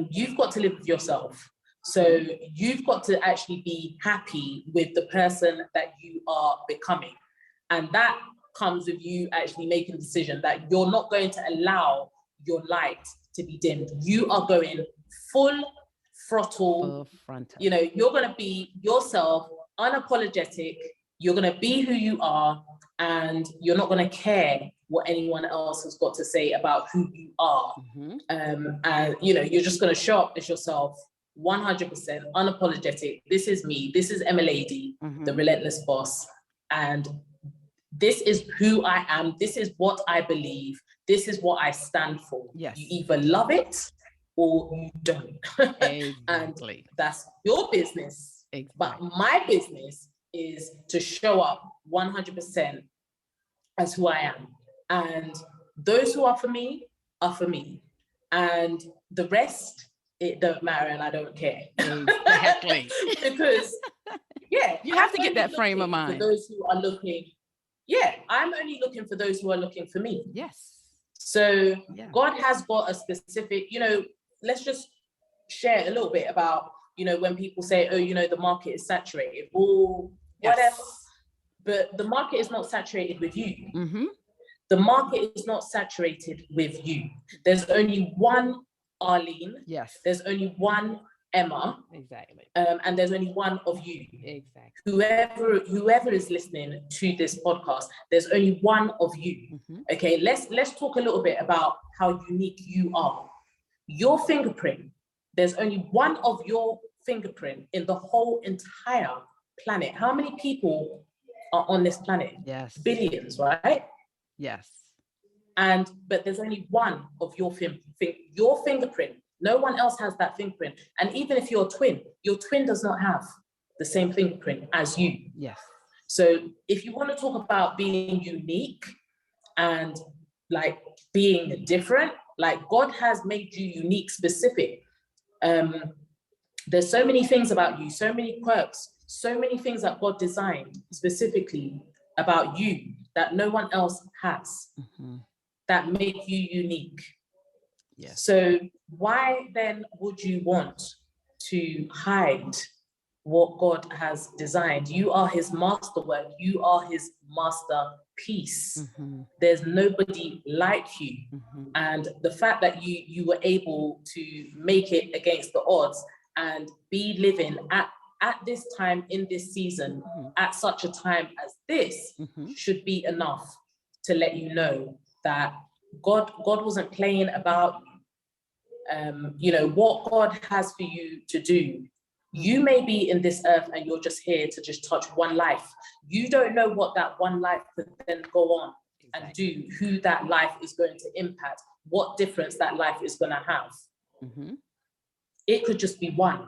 you've got to live with yourself. So you've got to actually be happy with the person that you are becoming. And that comes with you actually making a decision that you're not going to allow your light to be dimmed. You are going full throttle. You're going to be yourself, unapologetic. You're going to be who you are, and you're not going to care what anyone else has got to say about who you are. And you're just going to show up as yourself, 100% unapologetic. This is me. This is Emma Lady, the Relentless Boss. And this is who I am. This is what I believe. This is what I stand for. Yes. You either love it or you don't. Exactly. And that's your business. Exactly. But my business is to show up 100% as who I am. And those who are for me are for me. And the rest it don't matter and I don't care. Exactly. Because, yeah. You have to get I'm that only frame of looking mind. For those who are looking, yeah, I'm only looking for those who are looking for me. Yes. So God has got a specific, let's just share a little bit about, when people say, oh, the market is saturated or whatever. But the market is not saturated with you. Mm-hmm. The market is not saturated with you. There's only one Arlene. Yes. There's only one Emma. Exactly. And there's only one of you. Exactly. Whoever is listening to this podcast, there's only one of you. Mm-hmm. Okay, let's talk a little bit about how unique you are. Your fingerprint, there's only one of your fingerprint in the whole entire planet. How many people are on this planet? Yes. Billions, right? Yes. But there's only one of your fingerprint. No one else has that fingerprint. And even if you're a twin, your twin does not have the same fingerprint as you. Yes. So if you want to talk about being unique and like being different, like God has made you unique, specific. There's so many things about you, so many quirks, so many things that God designed specifically about you that no one else has, that make you unique. Yes. So why then would you want to hide what God has designed? You are his masterwork. You are his masterpiece. There's nobody like you. And the fact that you were able to make it against the odds and be living at this time in this season, at such a time as this, should be enough to let you know that God wasn't playing about what God has for you to do. You may be in this earth and you're just here to just touch one life. You don't know what that one life could then go on and do, who that life is going to impact, what difference that life is going to have. It could just be one,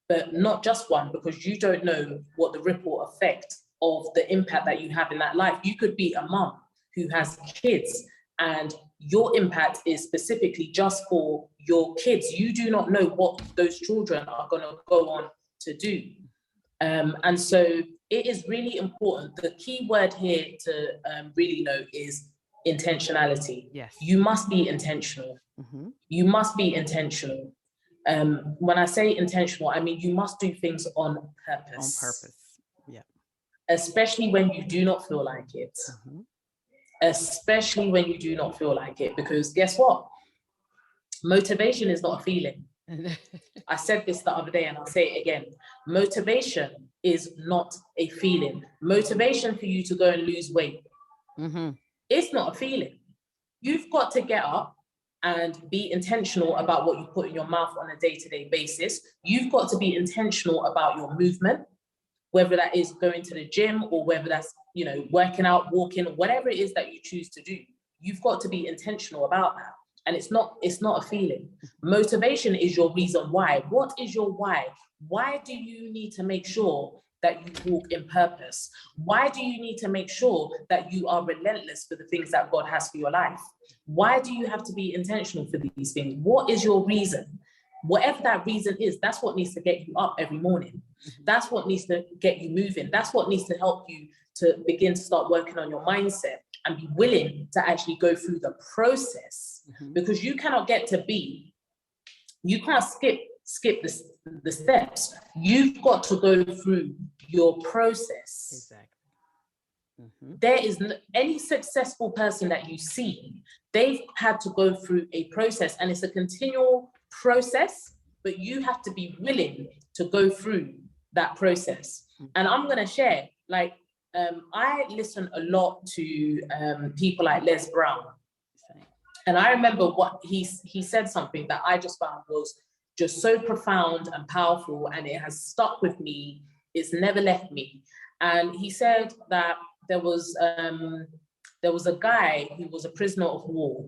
but not just one, because you don't know what the ripple effect of the impact that you have in that life. You could be a mom who has kids and your impact is specifically just for your kids. You do not know what those children are going to go on to do. And so it is really important. The key word here to really know is intentionality. Yes. You must be intentional. You must be intentional. When I say intentional, I mean you must do things on purpose. On purpose, yeah. Especially when you do not feel like it. Especially when you do not feel like it, because guess what? Motivation is not a feeling. I said this the other day and I'll say it again. Motivation is not a feeling. Motivation for you to go and lose weight, it's not a feeling. You've got to get up and be intentional about what you put in your mouth on a day-to-day basis. You've got to be intentional about your movement, whether that is going to the gym or whether that's, working out, walking, whatever it is that you choose to do. You've got to be intentional about that. And it's not a feeling. Motivation is your reason why. What is your why? Why do you need to make sure that you walk in purpose? Why do you need to make sure that you are relentless for the things that God has for your life? Why do you have to be intentional for these things? What is your reason? Whatever that reason is, that's what needs to get you up every morning. That's what needs to get you moving. That's what needs to help you to begin to start working on your mindset and be willing to actually go through the process. Because you cannot get to B. You can't skip the steps. You've got to go through your process. Exactly. There is any successful person that you see, they've had to go through a process, and it's a continual process, but you have to be willing to go through that process. And I'm going to share, I listen a lot to people like Les Brown. And I remember what he said something that I just found was just so profound and powerful, and it has stuck with me. It's never left me. And he said that there was a guy who was a prisoner of war,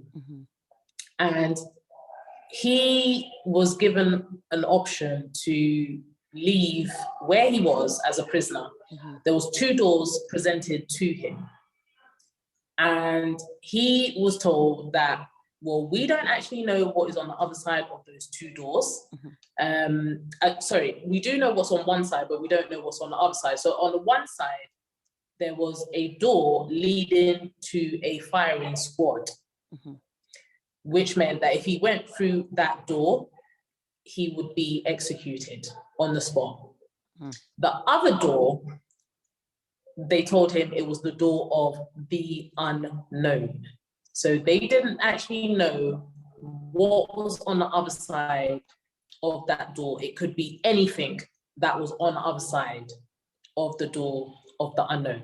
and he was given an option to leave where he was as a prisoner. There was 2 doors presented to him, and he was told that well, we don't actually know what is on the other side of those two doors. Sorry, we do know what's on one side, but we don't know what's on the other side. So on the one side, there was a door leading to a firing squad, which meant that if he went through that door, he would be executed on the spot. The other door, they told him it was the door of the unknown. So they didn't actually know what was on the other side of that door. It could be anything that was on the other side of the door of the unknown.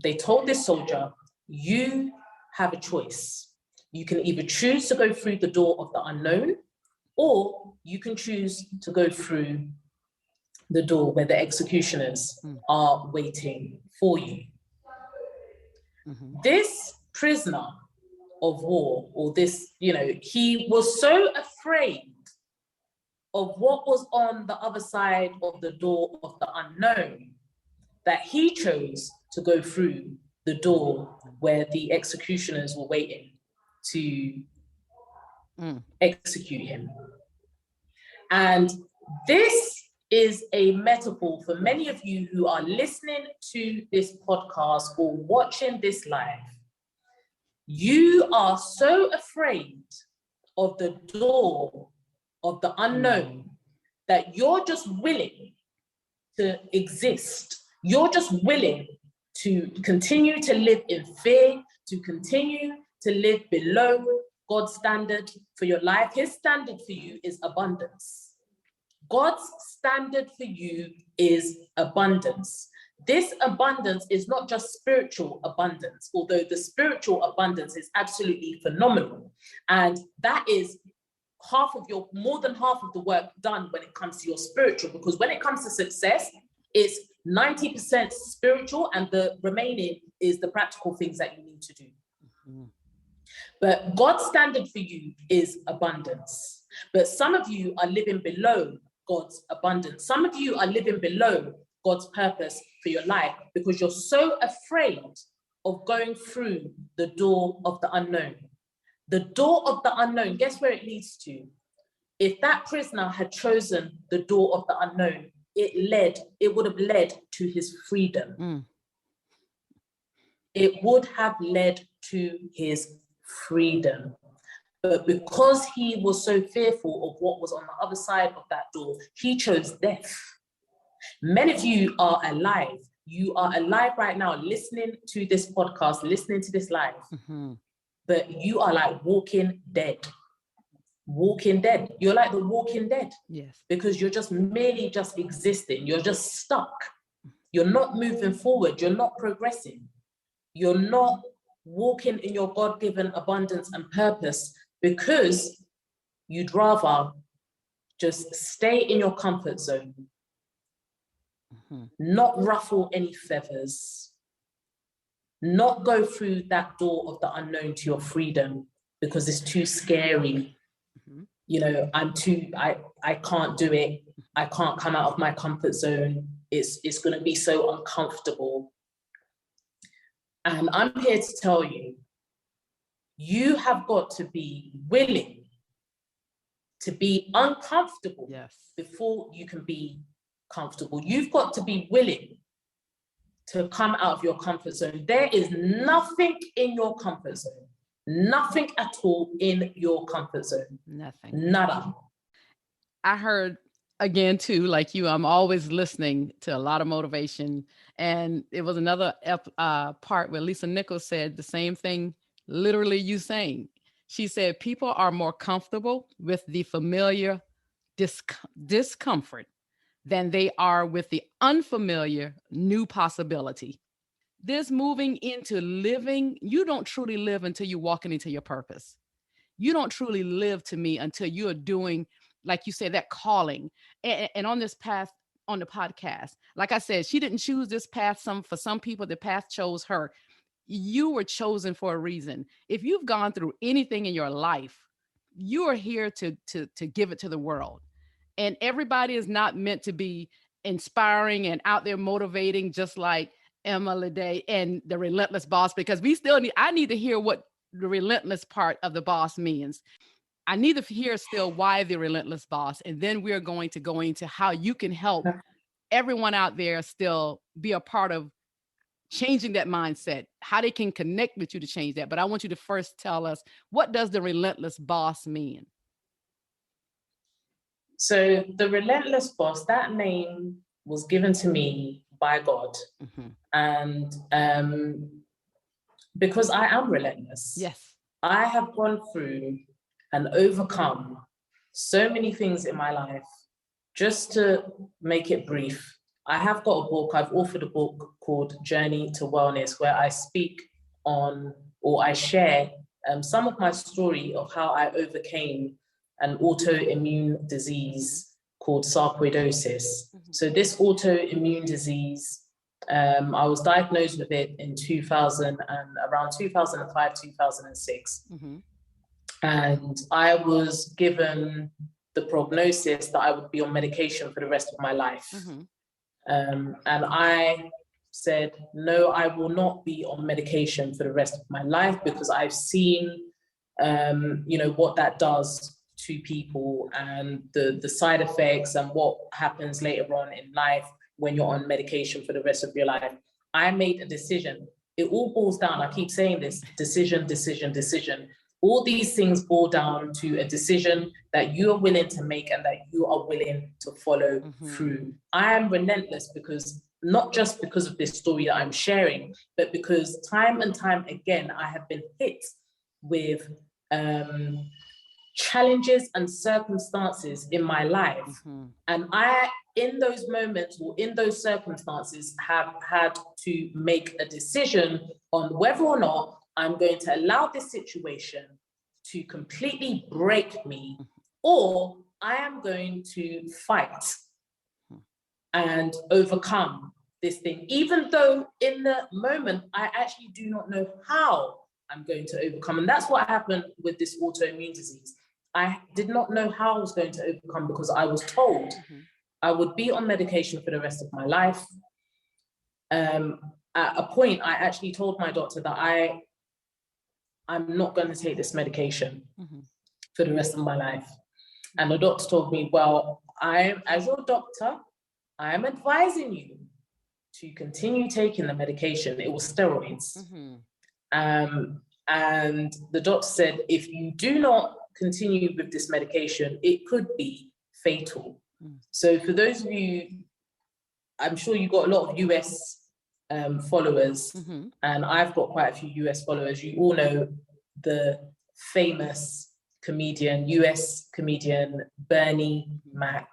They told this soldier, you have a choice. You can either choose to go through the door of the unknown, or you can choose to go through the door where the executioners are waiting for you. This prisoner of war, or this, he was so afraid of what was on the other side of the door of the unknown that he chose to go through the door where the executioners were waiting to execute him. And this is a metaphor for many of you who are listening to this podcast or watching this live. You are so afraid of the door of the unknown that you're just willing to exist. You're just willing to continue to live in fear, to continue to live below God's standard for your life. His standard for you is abundance. God's standard for you is abundance. This abundance is not just spiritual abundance, although the spiritual abundance is absolutely phenomenal. And that is more than half of the work done when it comes to your spiritual, because when it comes to success, it's 90% spiritual and the remaining is the practical things that you need to do. But God's standard for you is abundance. But some of you are living below God's abundance. Some of you are living below God's purpose for your life because you're so afraid of going through the door of the unknown. The door of the unknown, guess where it leads to? If that prisoner had chosen the door of the unknown, it would have led to his freedom. It would have led to his freedom. But because he was so fearful of what was on the other side of that door, he chose death. Many of you are alive. You are alive right now, listening to this podcast, listening to this live. But you are like walking dead. Walking dead. You're like the walking dead. Yes. Because you're just merely just existing. You're just stuck. You're not moving forward. You're not progressing. You're not walking in your God-given abundance and purpose because you'd rather just stay in your comfort zone, not ruffle any feathers, not go through that door of the unknown to your freedom because it's too scary. I can't do it. I can't come out of my comfort zone. It's going to be so uncomfortable. And I'm here to tell you, you have got to be willing to be uncomfortable before you can be comfortable. You've got to be willing to come out of your comfort zone. There is nothing in your comfort zone. Nothing at all in your comfort zone. Nothing. Nada. I heard, again, too, like you, I'm always listening to a lot of motivation. And it was another part where Lisa Nichols said the same thing, literally you saying. She said, people are more comfortable with the familiar discomfort than they are with the unfamiliar new possibility. This moving into living, you don't truly live until you're walking into your purpose. You don't truly live, to me, until you are doing, like you said, that calling. And on this path, on the podcast, like I said, she didn't choose this path. For some people, the path chose her. You were chosen for a reason. If you've gone through anything in your life, you are here to give it to the world. And everybody is not meant to be inspiring and out there motivating, just like Emma Lede and the Relentless Boss, because I need to hear what the relentless part of the boss means. I need to hear still why the relentless boss, and then we're going to go into how you can help everyone out there still be a part of changing that mindset, how they can connect with you to change that. But I want you to first tell us, what does the relentless boss mean? So the relentless boss, that name was given to me by God. And because I am relentless. Yes. I have gone through and overcome so many things in my life. Just to make it brief, I have got a book, I've authored a book called Journey to Wellness, where I speak on, or I share some of my story of how I overcame an autoimmune disease called sarcoidosis. So this autoimmune disease, I was diagnosed with it in around 2005, 2006. And I was given the prognosis that I would be on medication for the rest of my life. And I said, no, I will not be on medication for the rest of my life, because I've seen, what that does to people and the side effects and what happens later on in life when you're on medication for the rest of your life. I made a decision. It all boils down, I keep saying this, decision, decision, decision. All these things boil down to a decision that you are willing to make and that you are willing to follow through. I am relentless because, not just because of this story that I'm sharing, but because time and time again, I have been hit with challenges and circumstances in my life. And I, in those moments or in those circumstances, have had to make a decision on whether or not I'm going to allow this situation to completely break me, or I am going to fight and overcome this thing, even though in the moment, I actually do not know how I'm going to overcome. And that's what happened with this autoimmune disease. I did not know how I was going to overcome, because I was told I would be on medication for the rest of my life. At a point, I actually told my doctor that I'm not going to take this medication for the rest of my life. And the doctor told me, well, as your doctor, I am advising you to continue taking the medication. It was steroids. And the doctor said, if you do not continue with this medication, it could be fatal. So for those of you, I'm sure you've got a lot of US followers, and I've got quite a few US followers. You all know the famous US comedian, Bernie Mac.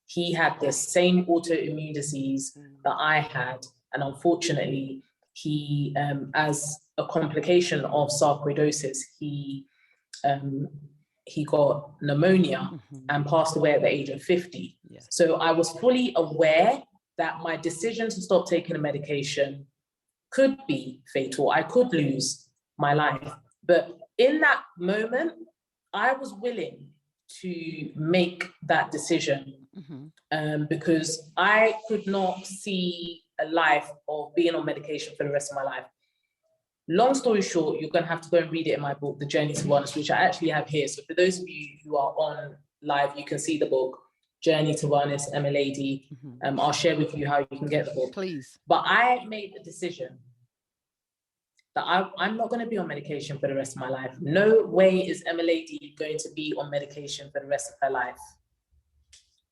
He had the same autoimmune disease that I had. And unfortunately, he, as a complication of sarcoidosis, he got pneumonia and passed away at the age of 50. So I was fully aware that my decision to stop taking the medication could be fatal. I could lose my life. But in that moment, I was willing to make that decision because I could not see a life of being on medication for the rest of my life. Long story short, you're going to have to go and read it in my book, The Journey to Wellness, which I actually have here. So for those of you who are on live, you can see the book, Journey to Wellness, MLAD. I'll share with you how you can get the book. Please. But I made a decision that I'm not going to be on medication for the rest of my life. No way is MLAD going to be on medication for the rest of her life.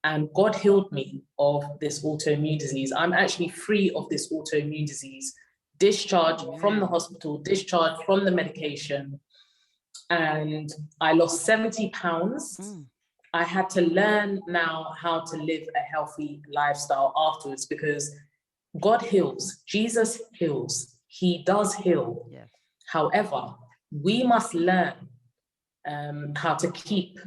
And God healed me of this autoimmune disease. I'm actually free of this autoimmune disease, discharged from the hospital, discharged from the medication. And I lost 70 pounds. I had to learn now how to live a healthy lifestyle afterwards, because God heals, Jesus heals, he does heal. Yes. However, we must learn how to keep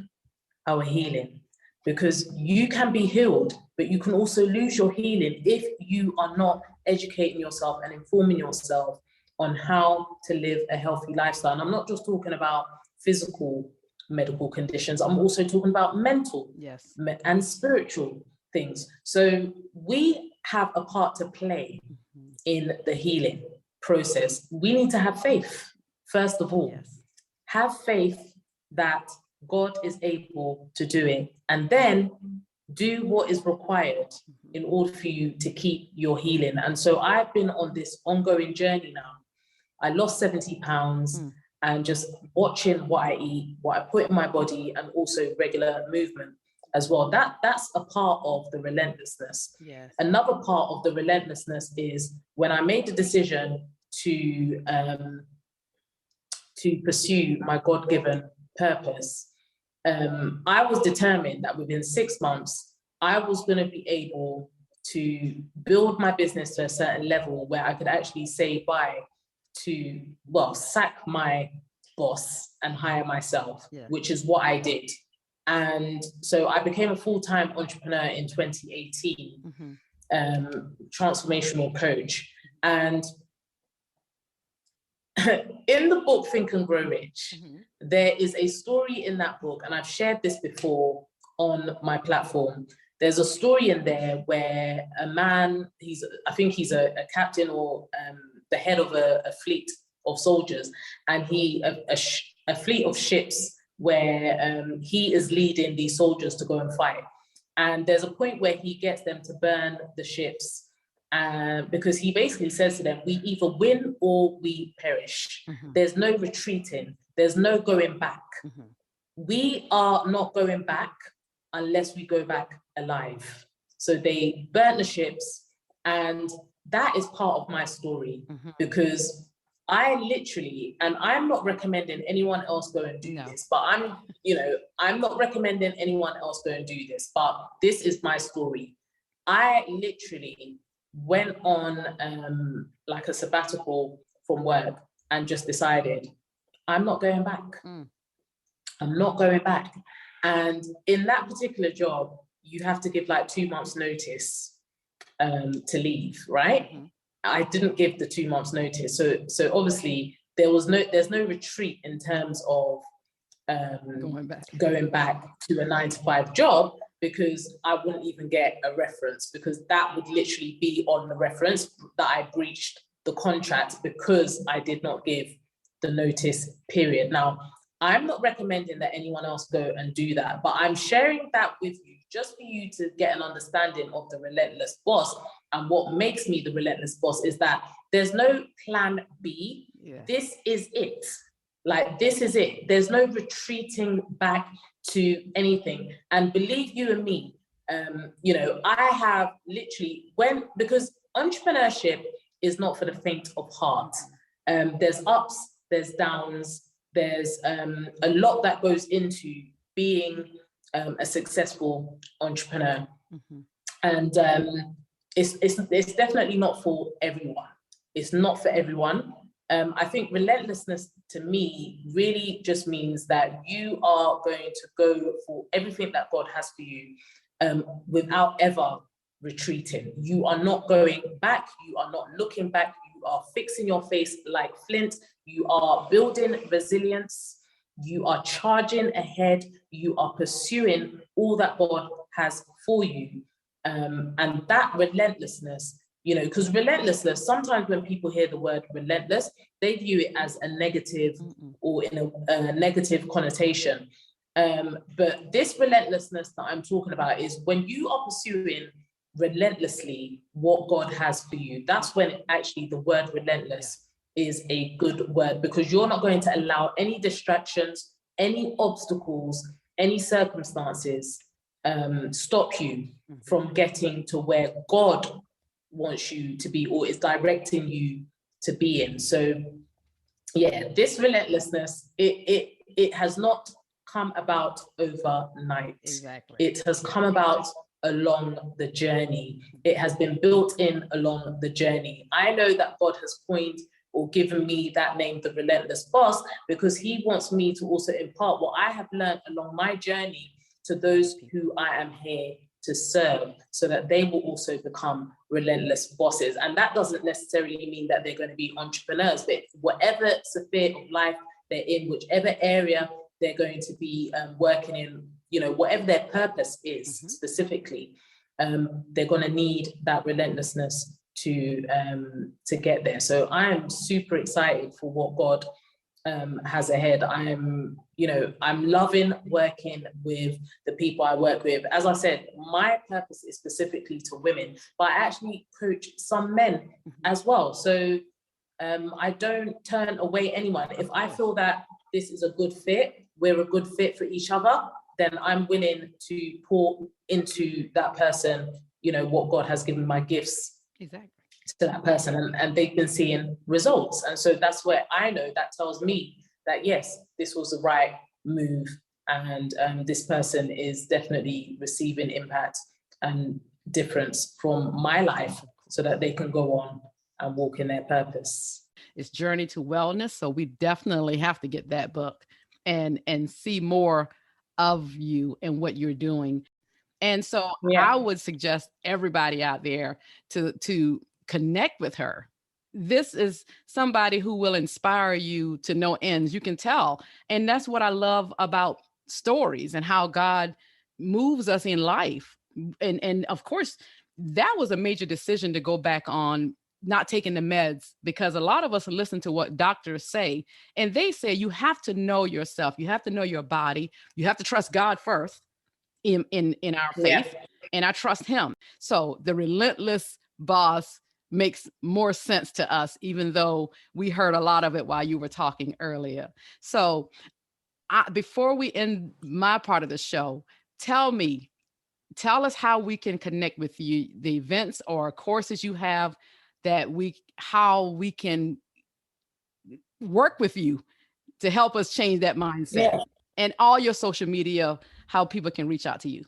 our healing, because you can be healed, but you can also lose your healing if you are not educating yourself and informing yourself on how to live a healthy lifestyle. And I'm not just talking about physical medical conditions, I'm also talking about mental and spiritual things. So we have a part to play in the healing process. We need to have faith, first of all. have faith that God is able to do it, and then do what is required in order for you to keep your healing. And so I've been on this ongoing journey now. I lost 70 pounds and just watching what I eat, what I put in my body, and also regular movement as well. That's a part of the relentlessness. Yes. Another part of the relentlessness is when I made the decision to pursue my God-given purpose. I was determined that within 6 months, I was going to be able to build my business to a certain level where I could actually say bye to, well, sack my boss and hire myself, which is what I did. And so I became a full-time entrepreneur in 2018, transformational coach. And in the book, Think and Grow Rich, there is a story in that book, and I've shared this before on my platform. There's a story in there where a man, I think he's a captain or the head of a fleet of soldiers, and a fleet of ships where he is leading these soldiers to go and fight. And there's a point where he gets them to burn the ships, because he basically says to them, we either win or we perish. There's no retreating. There's no going back. We are not going back unless we go back alive. So they burnt the ships, and that is part of my story, because I literally, and I'm not recommending anyone else go and do this, but I'm not recommending anyone else go and do this, but this is my story. I literally went on like a sabbatical from work and just decided, I'm not going back. I'm not going back. And in that particular job, you have to give like 2 months notice to leave, right? I didn't give the 2 months notice. So obviously there's no retreat in terms of going back to a 9-to-5 job, because I wouldn't even get a reference, because that would literally be on the reference that I breached the contract because I did not give the notice period. Now, I'm not recommending that anyone else go and do that, but I'm sharing that with you just for you to get an understanding of the relentless boss. And what makes me the relentless boss is that there's no plan B. This is it. Like, this is it. There's no retreating back to anything. And believe you and me, I have literally, because entrepreneurship is not for the faint of heart. There's ups, there's downs, there's a lot that goes into being a successful entrepreneur. And it's definitely not for everyone. It's not for everyone. I think relentlessness to me really just means that you are going to go for everything that God has for you without ever retreating. You are not going back. You are not looking back. You are fixing your face like flint. You are building resilience. You are charging ahead. You are pursuing all that God has for you. And that relentlessness, because relentlessness, sometimes when people hear the word relentless, they view it as a negative or in a negative connotation. But this relentlessness that I'm talking about is when you are pursuing relentlessly what God has for you. That's when actually the word relentless is a good word, because you're not going to allow any distractions, any obstacles, any circumstances stop you from getting to where God wants you to be or is directing you to be in. So this relentlessness, it has not come about overnight. Exactly. It has come about along the journey. It has been built in along the journey. I know that God has coined or given me that name, the Relentless Boss, because he wants me to also impart what I have learned along my journey to those who I am here to serve, so that they will also become relentless bosses. And that doesn't necessarily mean that they're going to be entrepreneurs, but whatever sphere of life they're in, whichever area they're going to be working in, whatever their purpose is specifically, they're going to need that relentlessness to get there. So I am super excited for what God has ahead. I'm loving working with the people I work with. As I said, my purpose is specifically to women, but I actually coach some men as well. So I don't turn away anyone. If I feel that this is a good fit, we're a good fit for each other, then I'm willing to pour into that person, what God has given my gifts. Exactly. To that person, and they've been seeing results. And so that's where I know that tells me that, yes, this was the right move, and this person is definitely receiving impact and difference from my life so that they can go on and walk in their purpose. It's Journey to Wellness. So we definitely have to get that book and see more of you and what you're doing. And so I would suggest everybody out there to connect with her. This is somebody who will inspire you to no ends. You can tell. And that's what I love about stories and how God moves us in life. And of course, that was a major decision to go back on not taking the meds, because a lot of us listen to what doctors say, and they say you have to know yourself. You have to know your body. You have to trust God first in our faith, and I trust him. So the Relentless Boss makes more sense to us, even though we heard a lot of it while you were talking earlier. So before we end my part of the show, tell us how we can connect with you, the events or courses you have, how we can work with you to help us change that mindset, and all your social media, how people can reach out to you.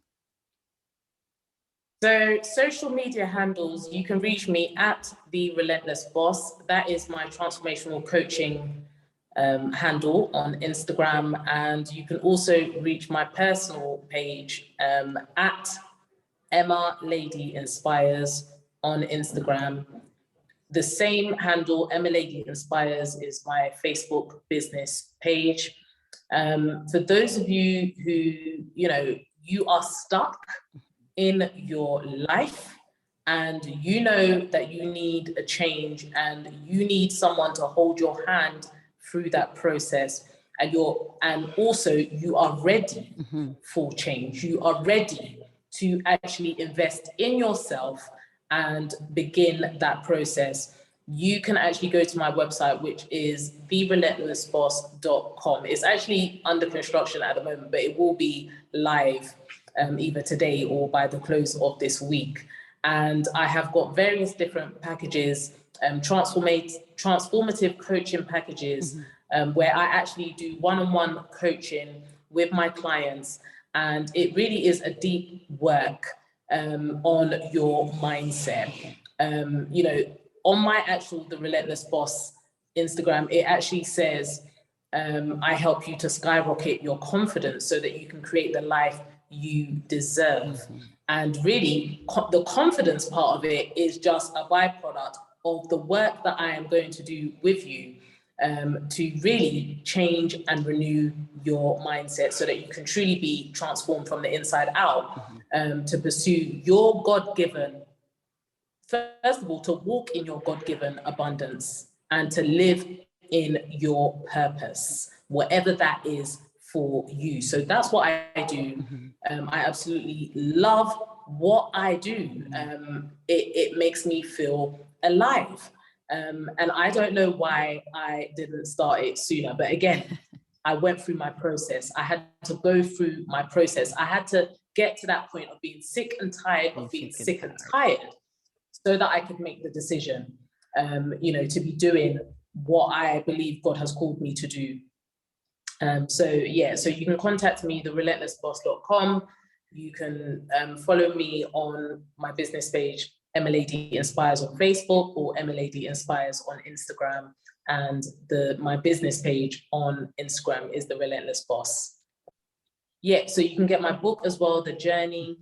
So social media handles, you can reach me at The Relentless Boss. That is my transformational coaching handle on Instagram. And you can also reach my personal page at Emma Lady Inspires on Instagram. The same handle, Emma Lady Inspires, is my Facebook business page. For those of you who, you are stuck in your life and you know that you need a change and you need someone to hold your hand through that process, and also you are ready for change, you are ready to actually invest in yourself and begin that process, you can actually go to my website, which is therelentlessboss.com. It's actually under construction at the moment, but it will be live either today or by the close of this week. And I have got various different packages, transformative coaching packages, where I actually do one-on-one coaching with my clients. And it really is a deep work on your mindset. On my The Relentless Boss Instagram, it actually says, I help you to skyrocket your confidence so that you can create the life you deserve. And really, the confidence part of it is just a byproduct of the work that I am going to do with you to really change and renew your mindset so that you can truly be transformed from the inside out, to pursue your God-given, first of all, to walk in your God-given abundance and to live in your purpose, whatever that is for you. So that's what I do. I absolutely love what I do. It makes me feel alive. And I don't know why I didn't start it sooner, but again, I went through my process. I had to go through my process. I had to get to that point of being sick and tired of being sick and tired so that I could make the decision, to be doing what I believe God has called me to do. So you can contact me, therelentlessboss.com. You can follow me on my business page, Emma Lady Inspires on Facebook, or Emma Lady Inspires on Instagram. And my business page on Instagram is The Relentless Boss. So you can get my book as well, The Journey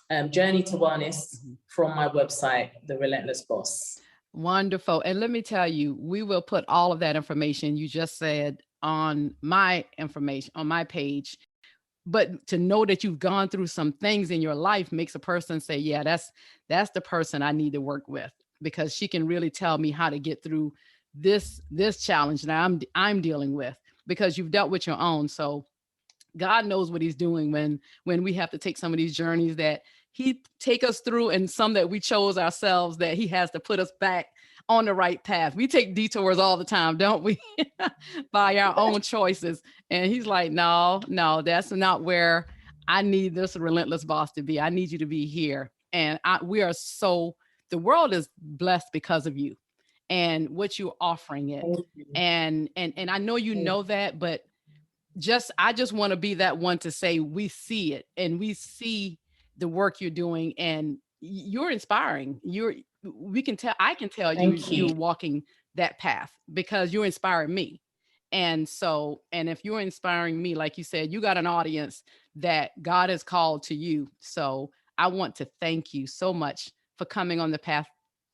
to Wellness, from my website, The Relentless Boss. Wonderful. And let me tell you, we will put all of that information you just said on my information, on my page. But to know that you've gone through some things in your life makes a person say, yeah, that's the person I need to work with, because she can really tell me how to get through this challenge that I'm dealing with, because you've dealt with your own. So God knows what he's doing when we have to take some of these journeys that he take us through, and some that we chose ourselves, that he has to put us back on the right path. We take detours all the time, don't we? By our own choices. And he's like, no, that's not where I need this relentless boss to be. I need you to be here. And we are so, the world is blessed because of you and what you're offering it. Thank you. And I know you know that, but I just want to be that one to say we see it, and we see the work you're doing, and you're inspiring. I can tell Thank you. you're walking that path because you're inspiring me. And so, and if you're inspiring me, like you said, you got an audience that God has called to you. So I want to thank you so much for coming on the Path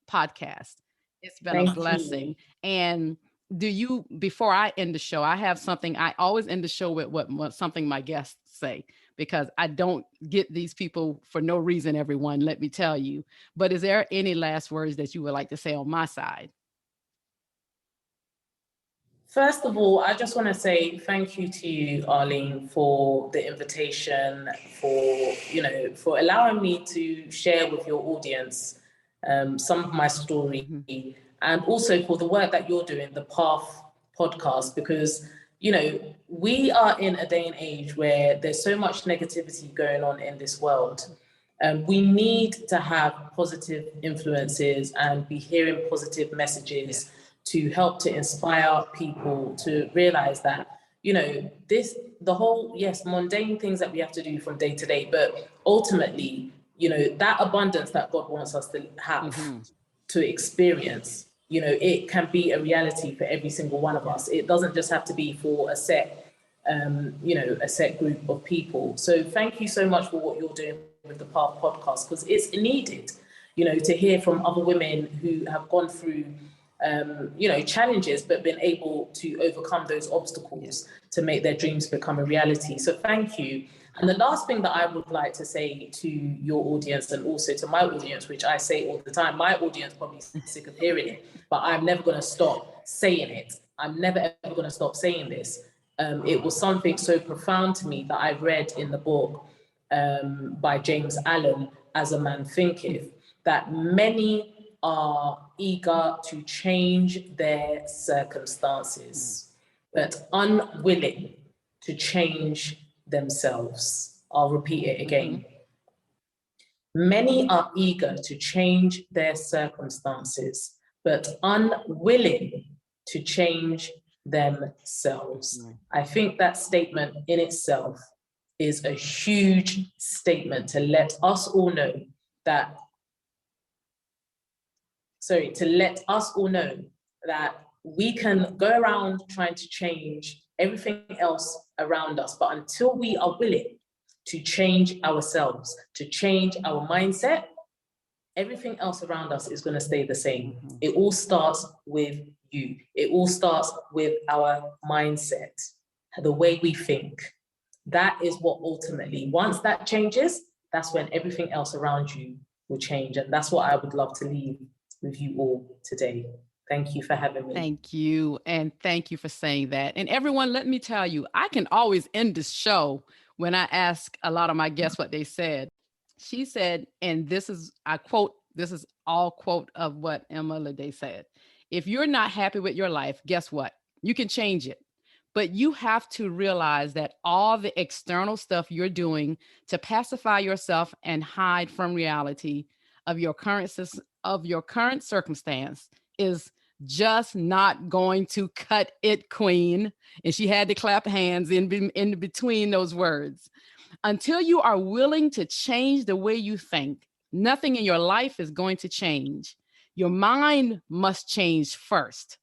podcast. It's been Thank a blessing. And before I end the show, I have something. I always end the show with what something my guests say, because I don't get these people for no reason, everyone, let me tell you. But is there any last words that you would like to say on my side? First of all, I just want to say thank you to you, Arlene, for the invitation, for allowing me to share with your audience some of my story, and also for the work that you're doing, the Path podcast, because, we are in a day and age where there's so much negativity going on in this world. We need to have positive influences and be hearing positive messages to help to inspire people to realize that, mundane things that we have to do from day to day, but ultimately, that abundance that God wants us to have, to experience, it can be a reality for every single one of us. It doesn't just have to be for a set group of people. So thank you so much for what you're doing with the Path podcast, because it's needed, to hear from other women who have gone through challenges, but been able to overcome those obstacles to make their dreams become a reality. So thank you. And the last thing that I would like to say to your audience, and also to my audience, which I say all the time, my audience probably sick of hearing it, but I'm never going to stop saying it. I'm never ever going to stop saying this. It was something so profound to me that I read in the book by James Allen, As a Man Thinketh, that many are eager to change their circumstances, but unwilling to change themselves. I'll repeat it again. Many are eager to change their circumstances, but unwilling to change themselves. I think that statement in itself is a huge statement to let us all know that we can go around trying to change everything else around us, but until we are willing to change ourselves, to change our mindset, everything else around us is going to stay the same. It all starts with you. It all starts with our mindset, the way we think. That is what ultimately, once that changes, that's when everything else around you will change. And that's what I would love to leave with you all today. Thank you for having me. Thank you. And thank you for saying that. And everyone, let me tell you, I can always end this show when I ask a lot of my guests what they said. She said, and this is, I quote, this is all quote of what Emma Lede said. If you're not happy with your life, guess what? You can change it. But you have to realize that all the external stuff you're doing to pacify yourself and hide from reality of your current circumstance is just not going to cut it, queen. And she had to clap hands in between those words. Until you are willing to change the way you think, nothing in your life is going to change. Your mind must change first.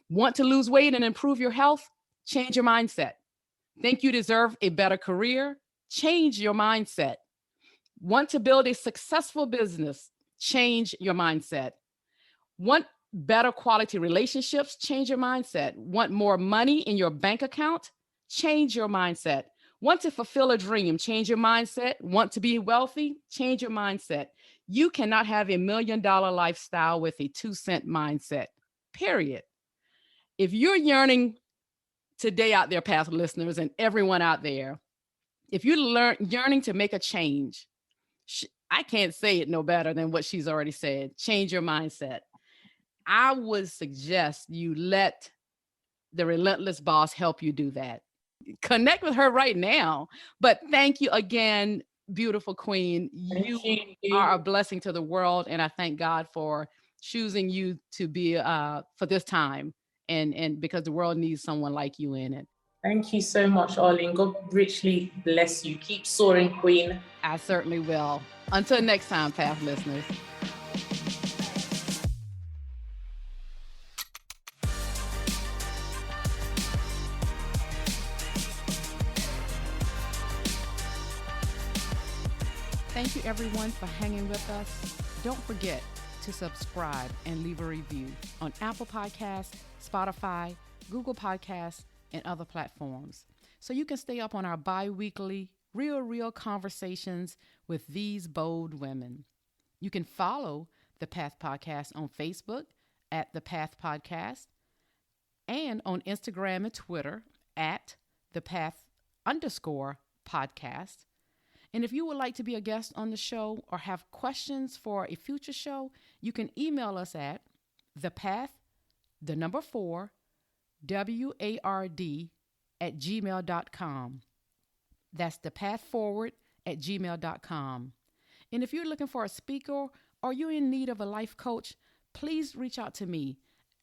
Want to lose weight and improve your health? Change your mindset. Think you deserve a better career? Change your mindset. Want to build a successful business? Change your mindset. Want better quality relationships? Change your mindset. Want more money in your bank account? Change your mindset. Want to fulfill a dream? Change your mindset. Want to be wealthy? Change your mindset. You cannot have $1 million lifestyle with a 2-cent mindset, period. If you're yearning today out there, Path listeners, and everyone out there, if you're yearning to make a change, I can't say it no better than what she's already said. Change your mindset. I would suggest you let the Relentless Boss help you do that. Connect with her right now. But thank you again, beautiful queen. You are a blessing to the world, and I thank God for choosing you to be for this time, and because the world needs someone like you in it. Thank you so much, Arlene. God richly bless you. Keep soaring, queen. I certainly will. Until next time, Path listeners. Thank you, everyone, for hanging with us. Don't forget to subscribe and leave a review on Apple Podcasts, Spotify, Google Podcasts, and other platforms, so you can stay up on our bi-weekly, real conversations with these bold women. You can follow the Path Podcast on Facebook at the Path Podcast, and on Instagram and Twitter at the Path_podcast. And if you would like to be a guest on the show or have questions for a future show, you can email us at thepath4ward@gmail.com. That's thepathforward@gmail.com. And if you're looking for a speaker or you're in need of a life coach, please reach out to me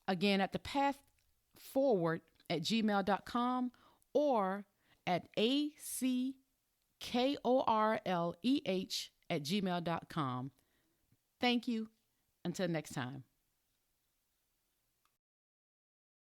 again at thepathforward@gmail.com or at ACKORLEH@gmail.com. Thank you. Until next time.